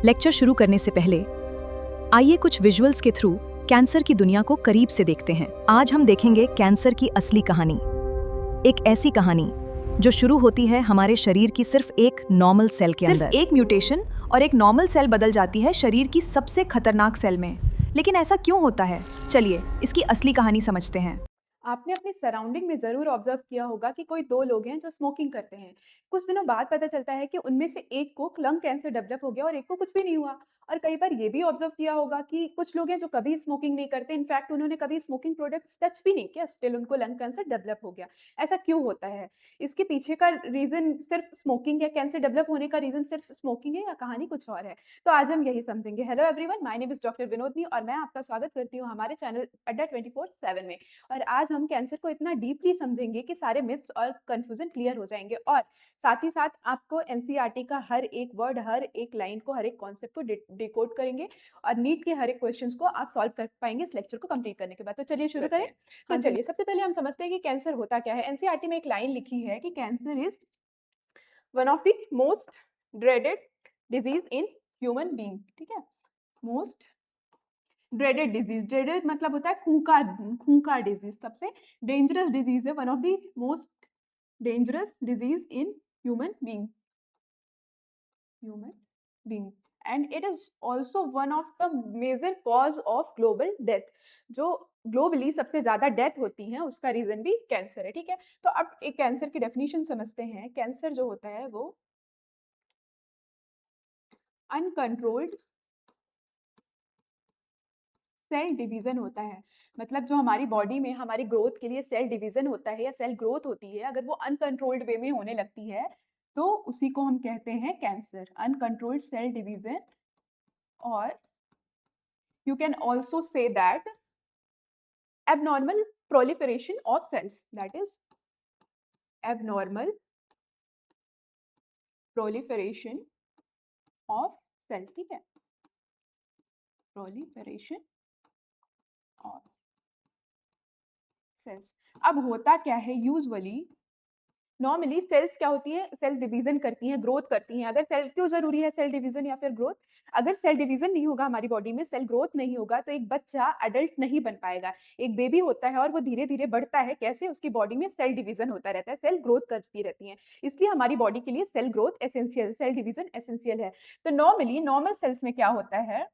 Lecture शुरू करने से पहले आइए कुछ विजुअल्स के थ्रू कैंसर की दुनिया को करीब से देखते हैं। आज हम देखेंगे कैंसर की असली कहानी, एक ऐसी कहानी जो शुरू होती है हमारे शरीर की सिर्फ एक नॉर्मल सेल के अंदर। सिर्फ एक म्यूटेशन और एक नॉर्मल सेल बदल जाती है शरीर की सबसे खतरनाक सेल में। लेकिन ऐसा क्यों होता है? चलिए इसकी असली कहानी समझते हैं। आपने अपने सराउंडिंग में ज़रूर ऑब्जर्व किया होगा कि कोई 2 लोग हैं जो स्मोकिंग करते हैं। कुछ दिनों बाद पता चलता है कि उनमें से एक को लंग कैंसर डेवलप हो गया और एक को कुछ भी नहीं हुआ। और कई बार ये भी ऑब्जर्व किया होगा कि कुछ लोग हैं जो कभी स्मोकिंग नहीं करते, इनफैक्ट उन्होंने कभी स्मोकिंग प्रोडक्ट्स टच भी नहीं किया, स्टिल उनको लंग कैंसर डेवलप हो गया। ऐसा क्यों होता है? इसके पीछे का रीज़न सिर्फ स्मोकिंग है? कैंसर डेवलप होने का रीज़न सिर्फ स्मोकिंग है या कहानी कुछ और है? तो आज हम यही समझेंगे। Hello everyone, my name is doctor Vinodini और मैं आपका स्वागत करती हूँ हमारे चैनल अड्डा 24/7 में। और आज हम कैंसर को इतना डीपली समझेंगे कि सारे मिथ्स और कंफ्यूजन क्लियर हो जाएंगे और साथ ही साथ आपको एनसीईआरटी का हर एक वर्ड, हर एक लाइन को, हर एक कॉन्सेप्ट को डिकोड करेंगे और नीट के हर एक क्वेश्चंस को आप सॉल्व कर पाएंगे इस लेक्चर को कंप्लीट करने के बाद। तो चलिए शुरू करें। तो चलिए सबसे पहले हम समझते हैं कि कैंसर होता क्या है। एनसीईआरटी में एक लाइन लिखी है कि cancer is one of the most dreaded disease in human being. ठीक है, मोस्ट ड्रेडेड डिजीज, ड्रेडेड मतलब होता है खूंखार डिजीज, सबसे डेंजरस डिजीज है, one of the most dangerous disease in human being and it is also one of the major cause of global death. जो globally सबसे ज्यादा डेथ होती है उसका रीजन भी कैंसर है। ठीक है, तो अब एक कैंसर की डेफिनेशन समझते हैं। कैंसर जो होता है वो अनकंट्रोल्ड सेल डिवीजन होता है। मतलब जो हमारी बॉडी में हमारी ग्रोथ के लिए सेल डिवीजन होता है या सेल ग्रोथ होती है, अगर वो अनकंट्रोल्ड वे में होने लगती है तो उसी को हम कहते हैं कैंसर, अनकंट्रोल्ड सेल डिवीजन। और you can also say that abnormal proliferation of cells, that is abnormal proliferation of cell। ठीक है, proliferation of cells। अब होता क्या है, यूजुअली नॉर्मली सेल्स क्या होती है, सेल डिवीजन करती हैं, ग्रोथ करती हैं। अगर सेल, क्यों जरूरी है सेल डिवीजन या फिर ग्रोथ? अगर सेल डिवीजन नहीं होगा हमारी बॉडी में, सेल ग्रोथ नहीं होगा तो एक बच्चा एडल्ट नहीं बन पाएगा। एक बेबी होता है और वो धीरे धीरे बढ़ता है, कैसे? उसकी बॉडी में सेल डिवीजन होता रहता है, सेल ग्रोथ करती रहती है। इसलिए हमारी बॉडी के लिए cell growth essential, cell division essential है। तो नॉर्मली नॉर्मल सेल्स में क्या होता है,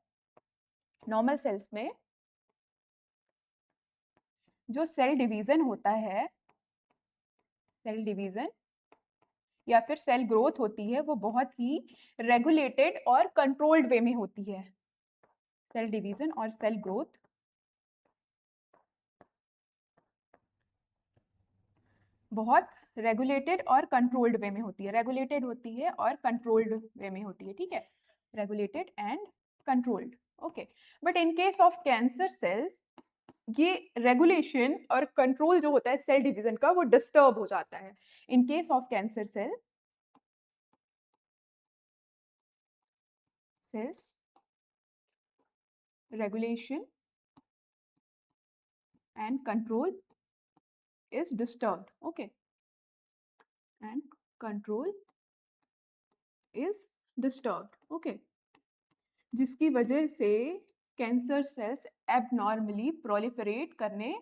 नॉर्मल सेल्स में जो सेल डिवीजन होता है, सेल डिवीजन या फिर सेल ग्रोथ होती है, वो बहुत ही रेगुलेटेड और कंट्रोल्ड वे में होती है। सेल डिवीजन और सेल ग्रोथ बहुत रेगुलेटेड और कंट्रोल्ड वे में होती है, रेगुलेटेड होती है और कंट्रोल्ड वे में होती है। ठीक है, regulated and controlled. Okay, but in case of cancer cells ये रेगुलेशन और कंट्रोल जो होता है सेल डिवीजन का, वो डिस्टर्ब हो जाता है। इन case of cancer cells regulation and control is disturbed। okay, and control is disturbed। okay, जिसकी वजह से कैंसर सेल्स एबनॉर्मली प्रोलिफरेट करने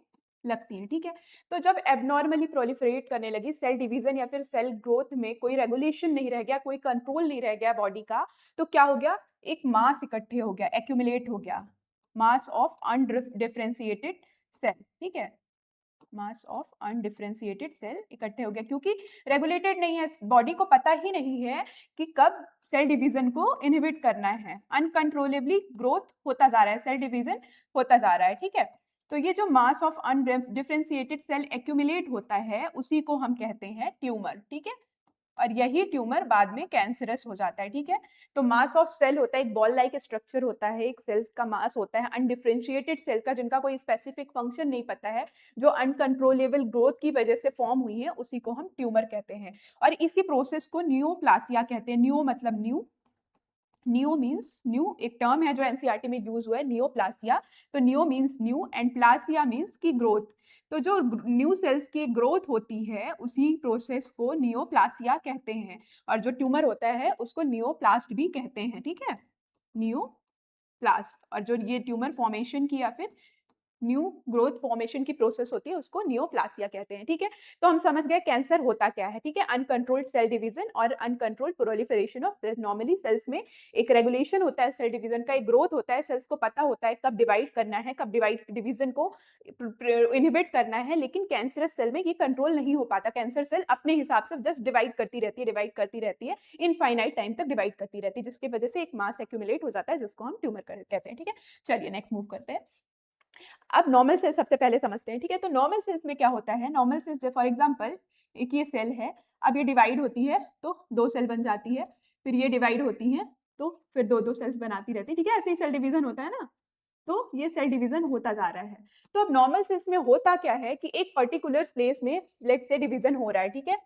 लगती हैं। ठीक है, तो जब एबनॉर्मली प्रोलिफरेट करने लगी, सेल डिवीजन या फिर सेल ग्रोथ में कोई रेगुलेशन नहीं रह गया, कोई कंट्रोल नहीं रह गया बॉडी का, तो क्या हो गया, एक मास इकट्ठे हो गया, एक्यूमुलेट हो गया, मास ऑफ अनडिफरेंशिएटेड सेल। ठीक है, मास ऑफ अनडिफरेंशिएटेड सेल इकट्ठे हो गया, क्योंकि रेगुलेटेड नहीं है, बॉडी को पता ही नहीं है कि कब सेल डिवीजन को इनहिबिट करना है। अनकंट्रोलेबली ग्रोथ होता जा रहा है, सेल डिवीजन होता जा रहा है। ठीक है, तो ये जो mass of undifferentiated cell accumulate होता है उसी को हम कहते हैं ट्यूमर। ठीक है, और यही ट्यूमर बाद में कैंसरस हो जाता है। ठीक है, तो मास ऑफ सेल होता है, एक बॉल लाइक स्ट्रक्चर होता है, एक सेल्स का मास होता है, अनडिफरेंशिएटेड सेल का, जिनका कोई स्पेसिफिक फंक्शन नहीं पता है, जो अनकंट्रोलेबल ग्रोथ की वजह से फॉर्म हुई है, उसी को हम ट्यूमर कहते हैं। और इसी प्रोसेस को नियोप्लासिया कहते हैं। नियो मतलब न्यू, न्यू मीन्स न्यू, एक टर्म है जो एनसीईआरटी में यूज हुआ है, नियोप्लासिया। तो neo means new and plasia means की ग्रोथ। तो जो न्यू सेल्स की ग्रोथ होती है उसी प्रोसेस को नियोप्लासिया कहते हैं, और जो ट्यूमर होता है उसको नियोप्लास्ट भी कहते हैं। ठीक है, नियोप्लास्ट, और जो ये ट्यूमर फॉर्मेशन की या फिर न्यू ग्रोथ फॉर्मेशन की प्रोसेस होती है उसको नियोप्लासिया कहते हैं, ठीक है। तो हम समझ गए कैंसर होता क्या है, ठीक है। अनकंट्रोल्ड सेल डिवीजन और uncontrolled proliferation of cell. Normally cells में एक रेगुलेशन होता है सेल डिवीजन का, एक ग्रोथ होता है, सेल्स को पता होता है कब डिवाइड करना है, कब डिवाइड डिवीजन को इनहिबिट करना है, लेकिन कैंसरस सेल में ये कंट्रोल नहीं हो पाता। कैंसर सेल अपने हिसाब से जस्ट डिवाइड करती रहती है इनफाइनाइट टाइम तक डिवाइड करती रहती है, जिसकी वजह से एक मास एक्यूमुलेट हो जाता है जिसको हम ट्यूमर कहते हैं, ठीक है। चलिए नेक्स्ट मूव करते हैं। अब नॉर्मल सेल सबसे पहले समझते हैं, ठीक है। तो नॉर्मल सेल्स में क्या होता है, नॉर्मल सेल्स फॉर एग्जांपल एक ये सेल है, अब ये डिवाइड होती है तो 2 सेल बन जाती है, फिर ये डिवाइड होती है तो फिर 2-2 सेल्स बनाती रहती है, ठीक है। ऐसे ही सेल डिवीजन होता है ना, तो ये सेल डिवीजन होता जा रहा है। तो अब नॉर्मल सेल्स में होता क्या है कि एक पर्टिकुलर प्लेस में लेट्स से डिवीजन हो रहा है, ठीक है।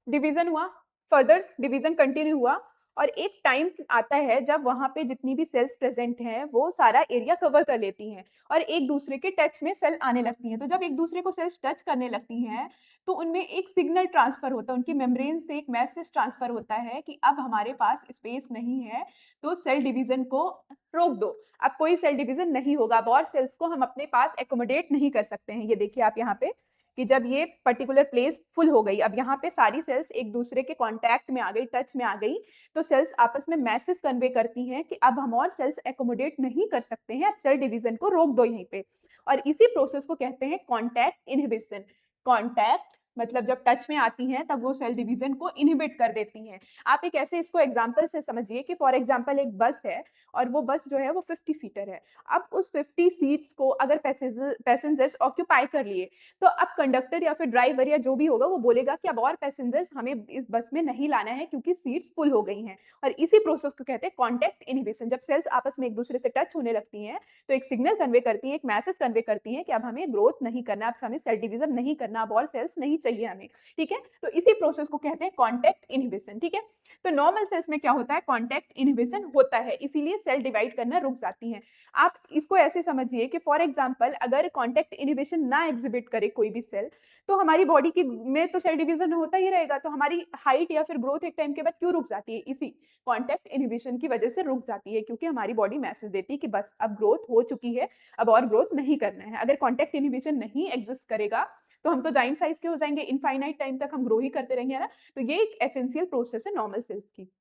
डिवीजन हुआ, फर्दर डिवीजन कंटिन्यू हुआ, और एक टाइम आता है जब वहां पे जितनी भी सेल्स प्रेजेंट हैं वो सारा एरिया कवर कर लेती हैं और एक दूसरे के टच में सेल आने लगती हैं। तो जब एक दूसरे को सेल्स टच करने लगती हैं तो उनमें एक सिग्नल ट्रांसफर होता है, उनकी मेम्ब्रेन से एक मैसेज ट्रांसफर होता है कि अब हमारे पास स्पेस नहीं है, तो सेल डिवीजन को रोक दो, अब कोई सेल डिवीजन नहीं होगा, अब और सेल्स को हम अपने पास एकोमोडेट नहीं कर सकते हैं। ये देखिए आप यहाँ पे कि जब ये पर्टिकुलर प्लेस फुल हो गई, अब यहाँ पे सारी सेल्स एक दूसरे के कांटेक्ट में आ गई, टच में आ गई, तो सेल्स आपस में मैसेज कन्वे करती हैं कि अब हम और सेल्स एकोमोडेट नहीं कर सकते हैं, अब सेल डिवीजन को रोक दो यहीं पे। और इसी प्रोसेस को कहते हैं कॉन्टैक्ट इनहिबिशन। कॉन्टैक्ट मतलब जब टच में आती हैं तब वो सेल डिवीजन को इनहिबिट कर देती हैं। आप एक ऐसे इसको एग्जांपल से समझिए कि फॉर एग्जांपल एक बस है और वो बस जो है वो 50 सीटर है। अब उस 50 सीट्स को अगर पैसेंजर्स ऑक्यूपाई कर लिए तो अब कंडक्टर या फिर ड्राइवर या जो भी होगा वो बोलेगा कि अब और पैसेंजर्स हमें इस बस में नहीं लाना है क्योंकि सीट्स फुल हो गई हैं। और इसी प्रोसेस को कहते हैं कॉन्टैक्ट इनहिबिशन। जब सेल्स आपस में एक दूसरे से टच होने लगती हैं तो एक सिग्नल कन्वे करती है, एक मैसेज कन्वे करती है कि अब हमें ग्रोथ नहीं करना, अब हमें सेल डिवीजन नहीं करना, अब और सेल्स नहीं चाहिए हमें, ठीक है। तो इसी प्रोसेस को कहते हैं कॉन्टैक्ट इनहिबिशन, ठीक है। तो नॉर्मल सेल्स में क्या होता है, कॉन्टैक्ट इनहिबिशन होता है, इसीलिए सेल डिवाइड करना रुक जाती हैं। आप इसको ऐसे समझिए कि फॉर एग्जांपल अगर कॉन्टैक्ट इनहिबिशन ना एग्जिबिट करे कोई भी सेल तो हमारी बॉडी की में तो सेल डिवीजन होता ही रहेगा, तो हमारी हाइट या फिर ग्रोथ एक टाइम के बाद क्यों रुक जाती है, इसी कॉन्टैक्ट इनहिबिशन की वजह से रुक जाती है, क्योंकि हमारी बॉडी मैसेज देती है कि बस अब ग्रोथ हो चुकी है, अब और ग्रोथ नहीं करना है। अगर कॉन्टैक्ट इनहिबिशन नहीं एग्जिस्ट करेगा तो हम तो जाइंट साइज के हो जाएंगे, इनफाइनाइट टाइम तक हम ग्रो ही करते रहेंगे, है ना। तो ये एक एसेंशियल प्रोसेस है नॉर्मल सेल्स की।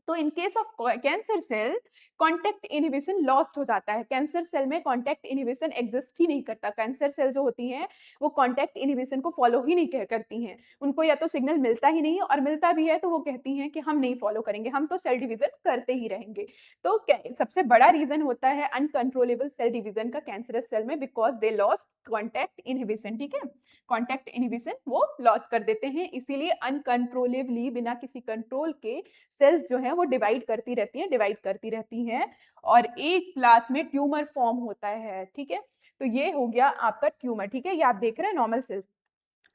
तो in case of cancer cell contact inhibition lost हो जाता है। कैंसर सेल में कॉन्टैक्ट इनहिबिशन एग्जिस्ट ही नहीं करता। कैंसर सेल जो होती हैं वो कॉन्टैक्ट इनहिबिशन को फॉलो ही नहीं करती हैं, उनको या तो सिग्नल मिलता ही नहीं है और मिलता भी है तो वो कहती हैं कि हम नहीं फॉलो करेंगे, हम तो सेल डिवीजन करते ही रहेंगे। तो सबसे बड़ा रीजन होता है अनकंट्रोलेबल सेल डिवीजन का कैंसरस सेल में, because they lost contact inhibition, ठीक है। कॉन्टैक्ट इनहिबिशन वो लॉस कर देते हैं, इसीलिए अनकंट्रोलेबली बिना किसी कंट्रोल के सेल्स जो है वो डिवाइड करती रहती हैं और एक क्लास में ट्यूमर फॉर्म होता है, ठीक है। तो ये हो गया आपका ट्यूमर, ठीक है। ये आप देख रहे हैं नॉर्मल सेल्स,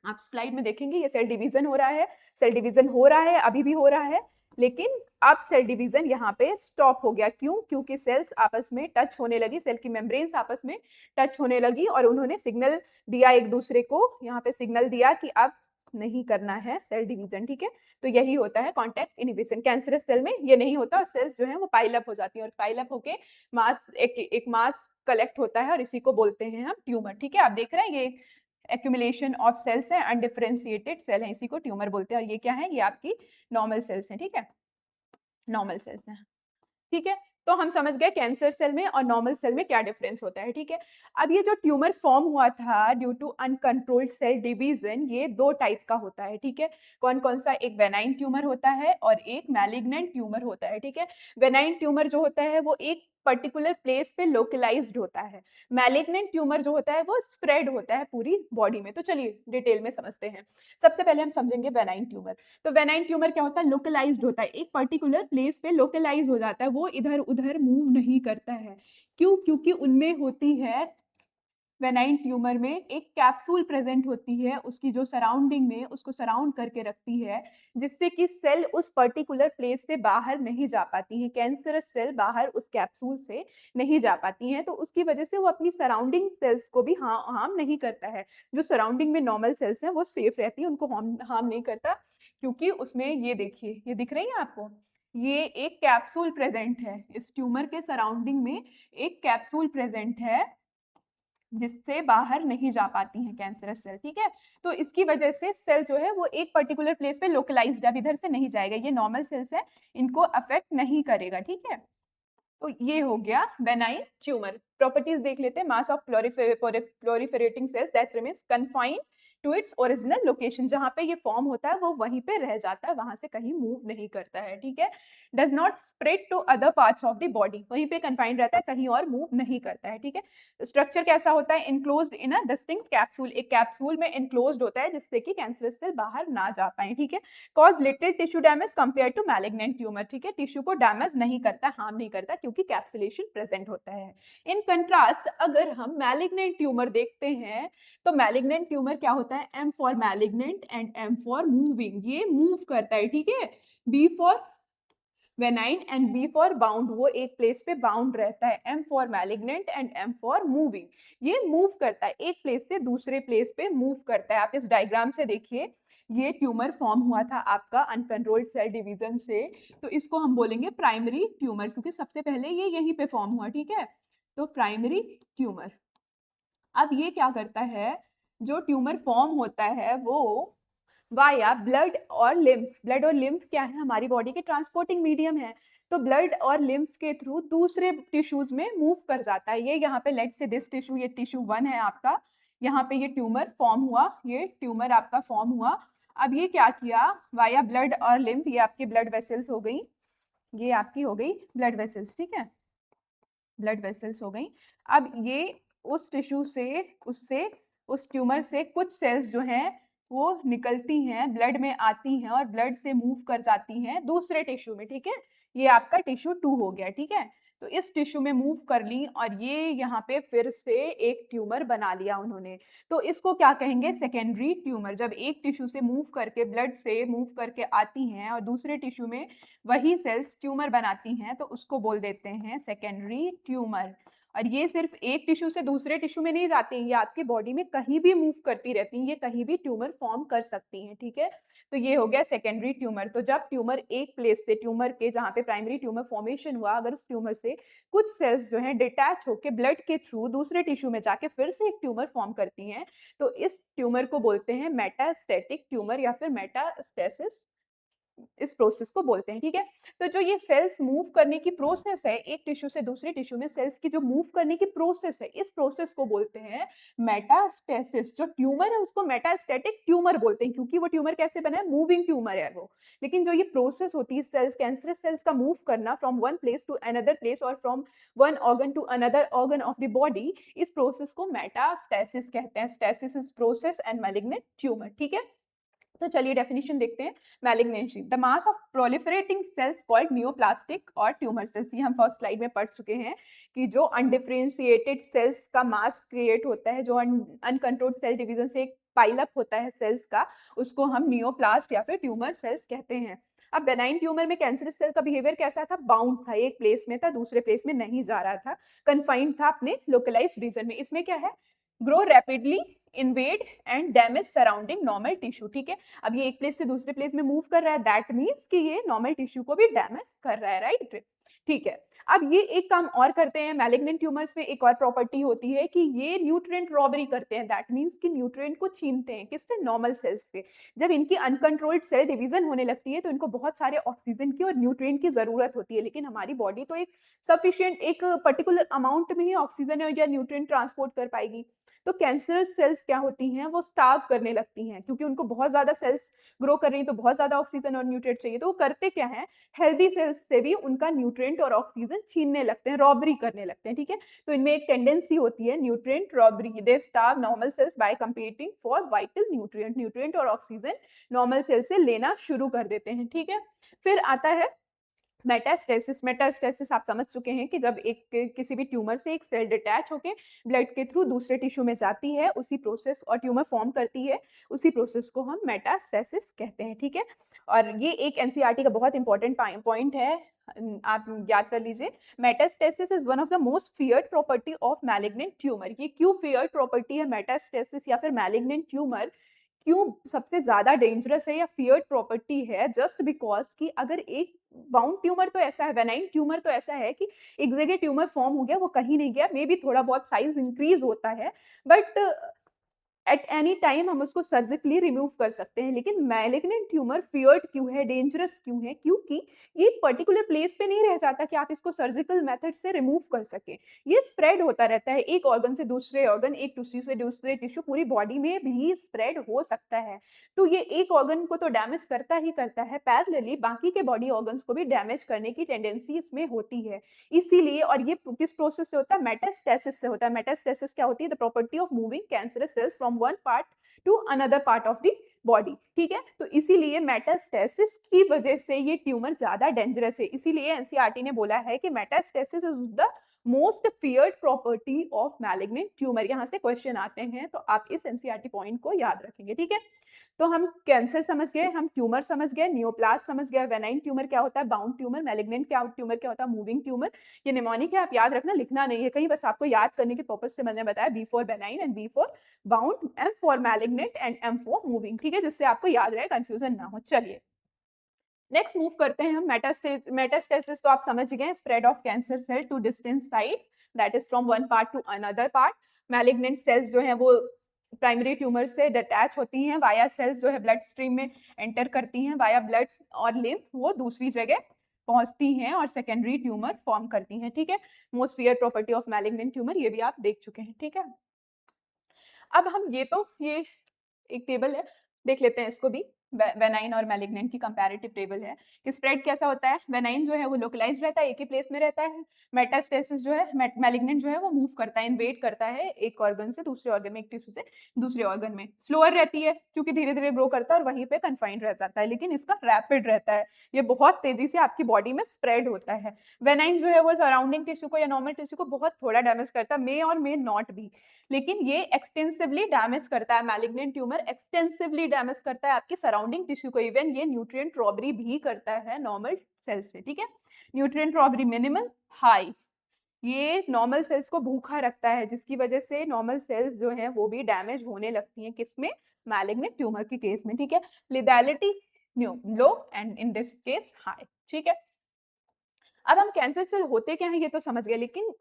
आप स्लाइड में देखेंगे ये सेल डिवीजन हो रहा है, सेल डिवीजन हो रहा है, अभी भी हो रहा है, लेकिन अब सेल डिवीजन यहाँ पे स्टॉप हो गया। क्यों? क्योंकि सेल्स आपस में टच होने लगी, सेल की मेम्ब्रेन्स आपस में टच होने लगी और उन्होंने सिग्नल दिया एक दूसरे को, यहाँ पे सिग्नल दिया कि अब नहीं करना है सेल डिवीजन, ठीक है। तो यही होता है कॉन्टैक्ट इनहिबिशन। कैंसरस सेल में ये नहीं होता और सेल्स जो है वो पाइल अप हो जाती है और पाइल अप होके मास एक मास कलेक्ट होता है और इसी को बोलते हैं हम ट्यूमर, ठीक है। आप देख रहे हैं ये एक्यूमुलेशन ऑफ सेल्स है, अनडिफरेंशिएटेड सेल है, इसी को ट्यूमर बोलते हैं। और ये क्या है, ये आपकी नॉर्मल सेल्स हैं, ठीक है, नॉर्मल सेल्स हैं, ठीक है। तो हम समझ गए कैंसर सेल में और नॉर्मल सेल में क्या डिफरेंस होता है, ठीक है। अब ये जो ट्यूमर फॉर्म हुआ था due to uncontrolled cell division, ये दो टाइप का होता है, ठीक है। कौन कौन सा, एक वेनाइन ट्यूमर होता है और एक मैलिग्नेंट ट्यूमर होता है, ठीक है। वेनाइन ट्यूमर जो होता है वो एक पर्टिकुलर प्लेस पे लोकलाइज्ड होता है, मैलिग्नेंट ट्यूमर जो होता है वो स्प्रेड होता है पूरी बॉडी में। तो चलिए डिटेल में समझते हैं। सबसे पहले हम समझेंगे वेनाइन ट्यूमर। तो वेनाइन ट्यूमर क्या होता है, लोकलाइज्ड होता है, एक पर्टिकुलर प्लेस पे लोकलाइज हो जाता है, वो इधर उधर मूव नहीं करता है। क्यों? क्योंकि उनमें होती है, वेनाइन ट्यूमर में एक कैप्सूल प्रेजेंट होती है, उसकी जो सराउंडिंग में उसको सराउंड करके रखती है, जिससे कि सेल उस पर्टिकुलर प्लेस से बाहर नहीं जा पाती हैं, कैंसरस सेल बाहर उस कैप्सूल से नहीं जा पाती हैं। तो उसकी वजह से वो अपनी सराउंडिंग सेल्स को भी हार्म नहीं करता है। जो सराउंडिंग में नॉर्मल सेल्स हैं वो सेफ रहती है, उनको हार्म नहीं करता, क्योंकि उसमें ये देखिए, ये दिख रही है आपको, ये एक कैप्सूल प्रेजेंट है, इस ट्यूमर के सराउंडिंग में एक कैप्सूल प्रेजेंट है जिससे बाहर नहीं जा पाती हैं कैंसरस सेल, ठीक है। तो इसकी वजह से सेल जो है वो एक पर्टिकुलर प्लेस पे लोकलाइज्ड, अब इधर से नहीं जाएगा, ये नॉर्मल सेल्स है, इनको अफेक्ट नहीं करेगा, ठीक है। तो ये हो गया बेनाइन ट्यूमर। प्रॉपर्टीज देख लेते हैं। Mass of proliferating cells that remains confined to its original location, जहां पे ये फॉर्म होता है वो वहीं पे रह जाता है, वहां से कहीं मूव नहीं करता है, ठीक है। Does not spread to other parts of the body, वहीं पे कन्फाइंड रहता है, कहीं और मूव नहीं करता है, ठीक है। स्ट्रक्चर कैसा होता है? Enclosed in a distinct capsule, एक कैप्सूल में इनक्लोज्ड होता है जिससे कि कैंसरस सेल बाहर ना जा पाए, ठीक है। Cause little tissue damage compare to malignant tumour, ठीक है, टिश्यू को डैमेज नहीं करता, हार्म नहीं करता, क्योंकि कैप्सुलेशन प्रेजेंट होता है। इन कंट्रास्ट अगर हम मैलिग्नेंट ट्यूमर देखते हैं तो मैलिग्नेंट ट्यूमर क्या होता है? M for malignant and M for moving, ये मूव करता है, ठीक है। बी फॉर वेनाइन एंड बी फॉर बाउंड, वो एक प्लेस पे बाउंड रहता है। M for malignant and M for moving, ये मूव करता है, एक प्लेस से दूसरे प्लेस पे मूव करता है। आप इस डायग्राम से देखिए, ये ट्यूमर फॉर्म हुआ था आपका अनकंट्रोल्ड सेल डिवीजन से, तो इसको हम बोलेंगे प्राइमरी ट्यूमर, क्योंकि सबसे पहले ये यहीं पे फॉर्म हुआ, ठीक है। तो प्राइमरी ट्यूमर। अब ये क्या करता है, जो ट्यूमर फॉर्म होता है वो वाया ब्लड और लिम्फ, ब्लड और लिम्फ क्या है? हमारी बॉडी के ट्रांसपोर्टिंग मीडियम है, तो ब्लड और लिम्फ के थ्रू दूसरे टिश्यूज में मूव कर जाता है। ये यहाँ पे लेट से दिस टिश्यू, ये टिश्यू 1 है आपका, यहाँ पे ये ट्यूमर फॉर्म हुआ, ये ट्यूमर आपका फॉर्म हुआ। अब ये क्या किया, वाया ब्लड और लिम्फ, ये आपकी ब्लड वेसल्स हो गई, ये आपकी हो गई ब्लड वेसल्स, ठीक है, ब्लड वेसल्स हो गई। अब ये उस टिश्यू से, उससे, उस ट्यूमर से कुछ सेल्स जो हैं वो निकलती हैं, ब्लड में आती हैं और ब्लड से मूव कर जाती हैं दूसरे टिश्यू में, ठीक है। ये आपका टिश्यू 2 हो गया, ठीक है। तो इस टिश्यू में मूव कर ली और ये यहाँ पे फिर से एक ट्यूमर बना लिया उन्होंने, तो इसको क्या कहेंगे? Secondary tumour. जब एक टिश्यू से मूव करके, ब्लड से मूव करके आती हैं और दूसरे टिश्यू में वही सेल्स ट्यूमर बनाती हैं, तो उसको बोल देते हैं सेकेंडरी ट्यूमर। और ये सिर्फ एक टिश्यू से दूसरे टिश्यू में नहीं जाती हैं, ये आपकी बॉडी में कहीं भी मूव करती रहती हैं, ये कहीं भी ट्यूमर फॉर्म कर सकती हैं, ठीक है। तो ये हो गया सेकेंडरी ट्यूमर। तो जब ट्यूमर एक प्लेस से, ट्यूमर के जहाँ पे प्राइमरी ट्यूमर फॉर्मेशन हुआ, अगर उस ट्यूमर से कुछ सेल्स जो है डिटैच होकर ब्लड के थ्रू दूसरे टिश्यू में जाके फिर से एक ट्यूमर फॉर्म करती हैं, तो इस ट्यूमर को बोलते हैं मेटास्टेटिक ट्यूमर या फिर मेटास्टेसिस, इस प्रोसेस को बोलते हैं, ठीक है। तो जो ये सेल्स मूव करने की प्रोसेस है, एक टिश्यू से दूसरे टिश्यू में सेल्स की जो मूव करने की प्रोसेस है, इस प्रोसेस को बोलते हैं मेटास्टेसिस। जो ट्यूमर है उसको मेटास्टेटिक ट्यूमर बोलते हैं, क्योंकि वो ट्यूमर कैसे बना है? मूविंग ट्यूमर है वो। लेकिन जो ये प्रोसेस होती है सेल्स, कैंसरस सेल्स का मूव करना from one place to another place और from one organ to another organ of the body, इस प्रोसेस को मेटास्टेसिस कहते हैं। Stasis is process and malignant tumour, ठीक है। तो चलिए डेफिनेशन देखते हैं। Malignancy, the mass of proliferating cells called neoplastic और ट्यूमर सेल्स। ये हम फर्स्ट स्लाइड में पढ़ चुके हैं कि जो अनडिफरेंशिएटेड सेल्स का मास क्रिएट होता है, जो अनकंट्रोल्ड सेल डिवीजन से एक पाइल अप होता है सेल्स का, उसको हम नियोप्लास्ट या फिर ट्यूमर सेल्स कहते हैं। अब बेनाइन ट्यूमर में कैंसरस सेल का बिहेवियर कैसा था? बाउंड था, एक प्लेस में था, दूसरे प्लेस में नहीं जा रहा था, कन्फाइंड था अपने लोकलाइज्ड रीजन में। इसमें क्या है? Grow rapidly, invade and damage surrounding normal tissue, ठीक है। अब ये एक प्लेस से दूसरे प्लेस में मूव कर रहा है, दैट मीन्स कि ये नॉर्मल टिश्यू को भी डैमेज कर रहा है, राइट, ठीक है। अब ये एक काम और करते हैं, मैलिग्नेंट ट्यूमर्स में एक और प्रॉपर्टी होती है कि ये न्यूट्रिएंट रॉबरी करते हैं, दैट मीन्स कि न्यूट्रिएंट को छीनते हैं, किससे? नॉर्मल सेल्स से। जब इनकी अनकंट्रोल्ड सेल डिवीजन होने लगती है तो इनको बहुत सारे ऑक्सीजन की और न्यूट्रिएंट की जरूरत होती है, लेकिन हमारी बॉडी तो एक सफिशिएंट, एक पर्टिकुलर अमाउंट में ही ऑक्सीजन या न्यूट्रिएंट ट्रांसपोर्ट कर पाएगी। तो कैंसर सेल्स क्या होती हैं? वो स्टार्व करने लगती हैं, क्योंकि उनको बहुत ज्यादा सेल्स ग्रो कर रही हैं तो बहुत ज्यादा ऑक्सीजन और न्यूट्रिएंट चाहिए, तो वो करते क्या हैं? हेल्दी सेल्स से भी उनका न्यूट्रिएंट और ऑक्सीजन छीनने लगते हैं, रॉबरी करने लगते हैं, ठीक है। तो इनमें एक टेंडेंसी होती है nutrient robbery. They starve normal cells by competing for vital nutrient, nutrient और ऑक्सीजन नॉर्मल सेल से लेना शुरू कर देते हैं, ठीक है। फिर आता है मेटास्टेसिस। मेटास्टेसिस आप समझ चुके हैं कि जब एक किसी भी ट्यूमर से एक सेल डिटैच होकर ब्लड के थ्रू दूसरे टिश्यू में जाती है, उसी प्रोसेस, और ट्यूमर फॉर्म करती है, उसी प्रोसेस को हम मेटास्टेसिस कहते हैं, ठीक है। और ये एक एनसीईआरटी का बहुत इंपॉर्टेंट पॉइंट है, आप याद कर लीजिए। Metastasis is one of the most feared property of malignant tumour. ये क्यों फियर्ड प्रॉपर्टी है मेटास्टेसिस या फिर मैलिग्नेंट ट्यूमर? क्यों सबसे ज़्यादा डेंजरस है या फियर्ड प्रॉपर्टी है, जस्ट बिकॉज़ कि अगर एक बाउंड ट्यूमर तो ऐसा है, बेनाइन ट्यूमर तो ऐसा है कि एक जगह ट्यूमर फॉर्म हो गया, वो कहीं नहीं गया, मे बी थोड़ा बहुत साइज़ इंक्रीज़ होता है, बट एट एनी टाइम हम उसको सर्जिकली रिमूव कर सकते हैं। लेकिन मैलिग्नेंट ट्यूमर फियर्ड क्यों है, डेंजरस क्यों है? क्योंकि ये पर्टिकुलर प्लेस पे नहीं रह जाता कि आप इसको सर्जिकल मेथड से रिमूव कर सकें। ये स्प्रेड होता रहता है, एक ऑर्गन से दूसरे ऑर्गन, एक टिश्यू से दूसरे टिश्यू, पूरी बॉडी में भी स्प्रेड हो सकता है। तो ये एक ऑर्गन को तो डैमेज करता ही करता है, पैरेलली बाकी के बॉडी ऑर्गन्स को भी डैमेज करने की टेंडेंसी इसमें होती है। इसीलिए, और ये किस प्रोसेस से होता है? मेटास्टेसिस से होता है। मेटास्टेसिस क्या होती है? The property of moving cancerous cells from one part to another part of the body, ठीक है? तो इसीलिए मेटास्टेसिस की वजह से ये ट्यूमर ज्यादा डेंजरस है। इसीलिए एनसीईआरटी ने बोला है कि metastasis is the most feared property of malignant tumour. यहाँ से क्वेश्चन आते हैं, तो आप इस एनसीईआरटी पॉइंट को याद रखेंगे, ठीक है? तो हम कैंसर समझ गए, हम ट्यूमर समझ गए, नियोप्लास्ट समझ गए, वेनाइन ट्यूमर क्या होता है, बाउंड ट्यूमर, मैलिग्नेंट क्या ट्यूमर क्या होता है, मूविंग ट्यूमर। ये निमोनिक है, आप याद रखना, लिखना नहीं है कहीं, बस आपको याद करने के पर्पज से मैंने बताया। B for benign and B for bound, M for malignant and M for moving, ठीक है? जिससे आपको याद रहे, कंफ्यूजन ना हो। चलिए नेक्स्ट मूव करते हैं हम। मेटास्टेसिस तो आप समझ गए, spread of cancer cell to distant sites, that is from one part to another part. Malignant cells जो है वो प्राइमरी ट्यूमर से डिटैच होती हैं, वाया सेल्स जो है ब्लड स्ट्रीम में एंटर करती हैं, वाया ब्लड और लिम्फ वो दूसरी जगह पहुंचती हैं और सेकेंडरी ट्यूमर फॉर्म करती हैं, ठीक है? Most fear property of malignant tumour, ये भी आप देख चुके हैं, ठीक है? अब हम ये एक टेबल है, देख लेते हैं इसको भी। वेनाइन और मैलिग्नेंट की कंपैरेटिव टेबल है कि स्प्रेड कैसा होता है। वेनाइन जो है वो लोकलाइज्ड रहता है, एक ही प्लेस में रहता है। मेटास्टेसिस जो है, मैलिग्नेंट जो है वो मूव करता है, इन्वेड करता है एक ऑर्गन से दूसरे ऑर्गन में, एक टिश्यू से दूसरे ऑर्गन में। स्लोअर रहती है क्योंकि धीरे धीरे ग्रो करता है और वहीं पे कन्फाइंड रह जाता है, लेकिन इसका रैपिड रहता है, ये बहुत तेजी से आपकी बॉडी में स्प्रेड होता है। वेनाइन जो है वो सराउंडिंग टिश्यू को या नॉर्मल टिश्यू को बहुत थोड़ा डैमेज करता है, मे और मे नॉट भी, लेकिन ये एक्सटेंसिवली डैमेज करता है। मैलिग्नेंट ट्यूमर एक्सटेंसिवली डैमेज करता है आपकी सराउंडिंग टिश्यू को, इवन ये न्यूट्रिएंट रॉबरी भी करता है नॉर्मल सेल्स से, ठीक है? न्यूट्रिएंट रॉबरी मिनिमल, हाई, ये नॉर्मल सेल्स को भूखा रखता है, जिसकी वजह से नॉर्मल सेल्स जो हैं वो भी डैमेज होने लगती हैं, किसमें? मैलिग्नेंट ट्यूमर के केस में, ठीक है? Lethality low and in this case high, ठीक है? अब हम कैंसर सेल होते क्या हैं ये तो समझ गए, लेकिन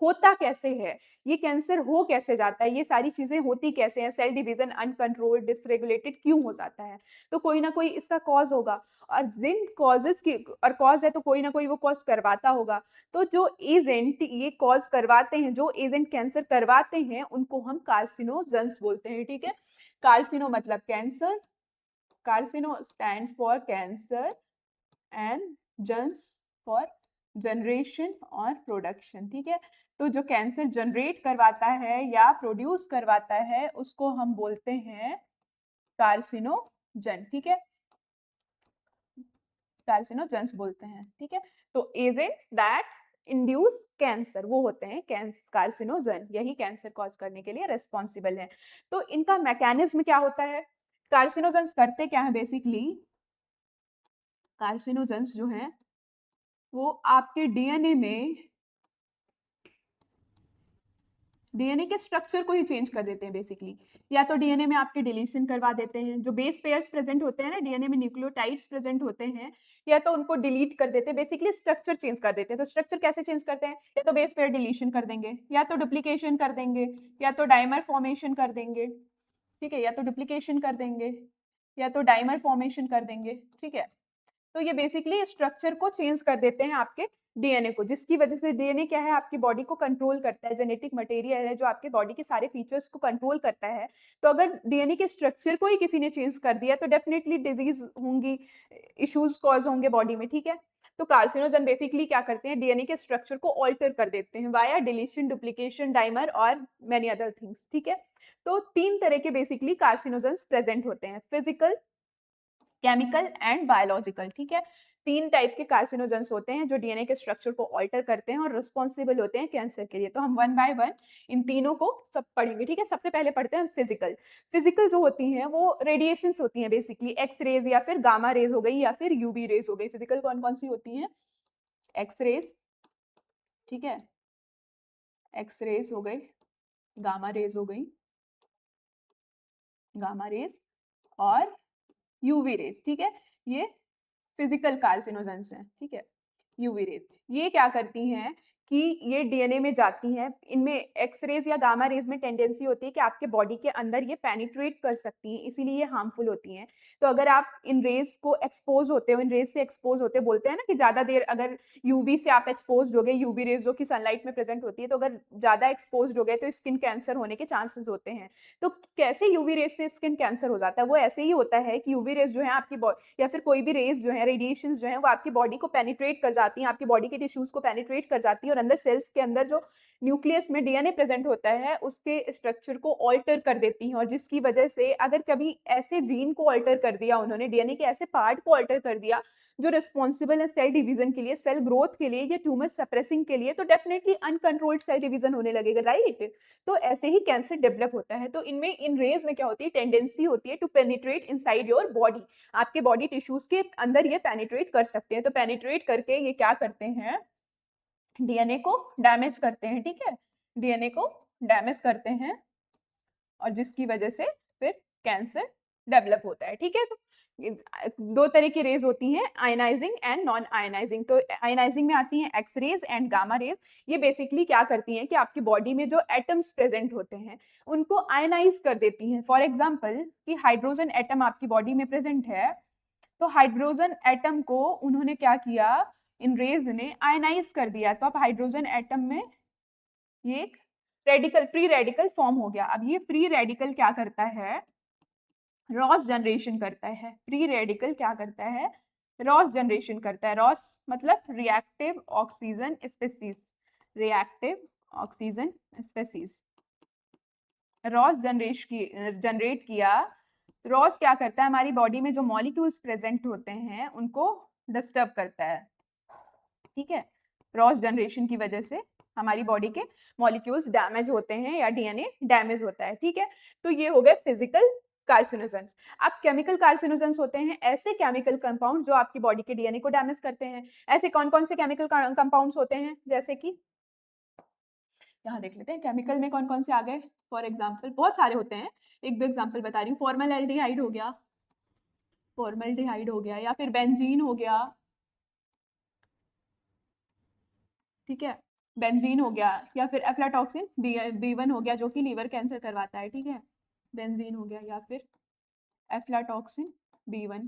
होता कैसे है, ये कैंसर हो कैसे जाता है, ये सारी चीजें होती कैसे हैं? सेल डिवीजन अनकंट्रोल्ड डिसरेगुलेटेड क्यों हो जाता है? तो कोई ना कोई इसका कॉज होगा, और जिन कॉजेस की और कॉज है तो कोई ना कोई वो कॉज करवाता होगा। तो जो एजेंट ये कॉज करवाते हैं, जो एजेंट कैंसर करवाते हैं, उनको हम कार्सिनोजेंस बोलते हैं, ठीक है? कार्सिनो मतलब cancer, carcino stand for cancer and gens for generation और प्रोडक्शन, ठीक है? तो जो कैंसर जनरेट करवाता है या प्रोड्यूस करवाता है उसको हम बोलते हैं कार्सिनोजन, ठीक है? कार्सिनोजेंस बोलते हैं, ठीक है? तो एजेंट्स दैट इंड्यूस कैंसर वो होते हैं कार्सिनोजन, यही कैंसर कॉज करने के लिए रेस्पॉन्सिबल है। तो इनका मैकेनिज्म क्या होता है? कार्सिनोजेंस करते क्या है बेसिकली? कार्सिनोजेंस जो है वो आपके डीएनए के स्ट्रक्चर को ही चेंज कर देते हैं बेसिकली। या तो डीएनए में आपके डिलीशन करवा देते हैं, जो बेस पेयर्स प्रेजेंट होते हैं ना डीएनए में, न्यूक्लियोटाइड्स प्रेजेंट होते हैं, या तो उनको डिलीट कर देते हैं, बेसिकली स्ट्रक्चर चेंज कर देते हैं। तो स्ट्रक्चर कैसे चेंज करते हैं? या तो बेस पेयर डिलीशन कर देंगे, या तो डुप्लीकेशन कर देंगे, या तो डाइमर फॉर्मेशन कर देंगे, ठीक है? या तो डुप्लीकेशन कर देंगे या तो डाइमर फॉर्मेशन कर देंगे, ठीक है? तो ये बेसिकली स्ट्रक्चर को चेंज कर देते हैं आपके डीएनए को, जिसकी वजह से डीएनए क्या है? आपकी बॉडी को कंट्रोल करता है, जेनेटिक मटेरियल है जो आपके बॉडी के सारे फीचर्स को कंट्रोल करता है। तो अगर डीएनए के स्ट्रक्चर को ही किसी ने चेंज कर दिया तो डेफिनेटली डिजीज होंगी, इश्यूज कॉज होंगे बॉडी में, ठीक है? तो कार्सिनोजन बेसिकली क्या करते हैं? डीएनए के स्ट्रक्चर को ऑल्टर कर देते हैं वाया डिलीशन, डुप्लीकेशन, डाइमर और मेनी अदर थिंग्स, ठीक है? तो 3 तरह के बेसिकली कार्सिनोजेंस प्रेजेंट होते हैं, फिजिकल, केमिकल एंड बायोलॉजिकल, ठीक है? 3 टाइप के कार्सिनोजेंस होते हैं जो डीएनए के स्ट्रक्चर को ऑल्टर करते हैं और रिस्पॉन्सिबल होते हैं कैंसर के लिए। तो हम वन बाय वन इन तीनों को सब पढ़ेंगे, ठीक है? सबसे पहले पढ़ते हैं फिजिकल। फिजिकल जो होती हैं वो रेडिएशंस होती हैं बेसिकली, एक्स रेज या फिर गामा रेज हो गई या फिर यूवी रेज हो गई। फिजिकल कौन कौन सी होती हैं? एक्स रेज, ठीक है? एक्स रेज हो गई, गामा रेज हो गई, गामा रेज और यूवी रेज, ठीक है, ये फिजिकल कार्सिनोजेंस हैं, ठीक है। यूवी रेज ये क्या करती हैं कि ये डीएनए में जाती हैं, इनमें एक्स-रेज़ या गामा रेज़ में टेंडेंसी होती है कि आपके बॉडी के अंदर ये पेनिट्रेट कर सकती हैं, इसीलिए ये हार्मफुल होती हैं। तो अगर आप इन रेज़ को एक्सपोज़ होते हो, इन रेज़ से एक्सपोज़ होते हो, बोलते हैं ना कि ज़्यादा देर अगर यूवी से आप एक्सपोज़्ड हो गए, यूवी रेज़ जो कि सनलाइट में प्रेज़ेंट होती है, तो अगर ज़्यादा एक्सपोज़्ड हो गए तो स्किन कैंसर होने के चांसेस होते हैं। तो कैसे यूवी रेज़ से स्किन कैंसर हो जाता है? वो ऐसे ही होता है कि यूवी रेज़ जो है आपकी बॉ या फिर कोई भी रेज़ जो है, रेडिएशंस जो हैं, वो आपकी बॉडी को पेनिट्रेट कर जाती हैं, आपकी बॉडी के टिश्यूज़ को पेनिट्रेट कर जाती हैं और अंदर सेल्स के अंदर जो न्यूक्लियस में डीएनए प्रेज़ेंट होता है, उसके स्ट्रक्चर को ऑल्टर कर देती हैं और जिसकी वजह से अगर कभी ऐसे जीन को ऑल्टर कर दिया उन्होंने, डीएनए के ऐसे पार्ट को ऑल्टर कर दिया, जो रिस्पॉन्सिबल है सेल डिवीज़न के लिए, सेल ग्रोथ के लिए या ट्यूमर सप्रेसिंग के लिए, तो डेफिनिटली अनकंट्रोल्ड सेल डिवीज़न होने लगेगा, राइट? तो ऐसे ही कैंसर डेवलप होता है। तो इनमें इन रेज़ में क्या होती है, टेंडेंसी होती है to penetrate inside your body. आपके बॉडी टिश्यूज़ के अंदर ये पेनिट्रेट कर सकते हैं। तो पेनिट्रेट करके ये क्या करते हैं, डीएनए को डैमेज करते हैं, ठीक है? डीएनए को डैमेज करते हैं और जिसकी वजह से फिर कैंसर डेवलप होता है, ठीक है? तो दो तरह की रेज होती हैं, आयनाइजिंग एंड नॉन आयनाइजिंग। तो आयनाइजिंग में आती हैं X rays and gamma rays. ये बेसिकली क्या करती हैं कि आपकी बॉडी में जो एटम्स प्रेजेंट होते हैं उनको आयनाइज कर देती हैं। फॉर एग्जाम्पल कि हाइड्रोजन एटम आपकी बॉडी में प्रेजेंट है, तो हाइड्रोजन एटम को उन्होंने क्या किया, इन रेज ने आयनाइज कर दिया। तो अब हाइड्रोजन एटम में ये एक रेडिकल, फ्री रेडिकल फॉर्म हो गया। अब ये फ्री रेडिकल क्या करता है, रॉस जनरेशन करता है। फ्री रेडिकल क्या करता है, रॉस जनरेशन करता है। रॉस मतलब reactive oxygen species, reactive oxygen species. Ross generate किया। रॉस क्या करता है, हमारी बॉडी में जो मॉलिक्यूल्स प्रेजेंट होते हैं उनको डिस्टर्ब करता है, ठीक है? रॉस जनरेशन की वजह से हमारी बॉडी के मॉलिक्यूल्स डैमेज होते हैं या डीएनए डैमेज होता है, ठीक है? तो ये हो गए फिजिकल कार्सिनोजेंस। अब केमिकल कार्सिनोजेंस होते हैं ऐसे केमिकल कंपाउंड जो आपकी बॉडी के डीएनए को डैमेज करते हैं। ऐसे कौन-कौन से केमिकल कंपाउंड्स होते हैं, जैसे कि यहाँ देख लेते हैं केमिकल में कौन-कौन से आ गए। फॉर एग्जांपल बहुत सारे होते हैं, एक दो एग्जांपल बता रही हूँ। फॉर्मल्डिहाइड हो गया, फॉर्मल्डिहाइड हो गया, या फिर बेंजीन हो गया, ठीक है? बेंजीन हो गया, या फिर एफ्लाटॉक्सिन B1 हो गया जो कि लीवर कैंसर करवाता है, ठीक है? बेंजीन हो गया या फिर एफ्लाटॉक्सिन B1,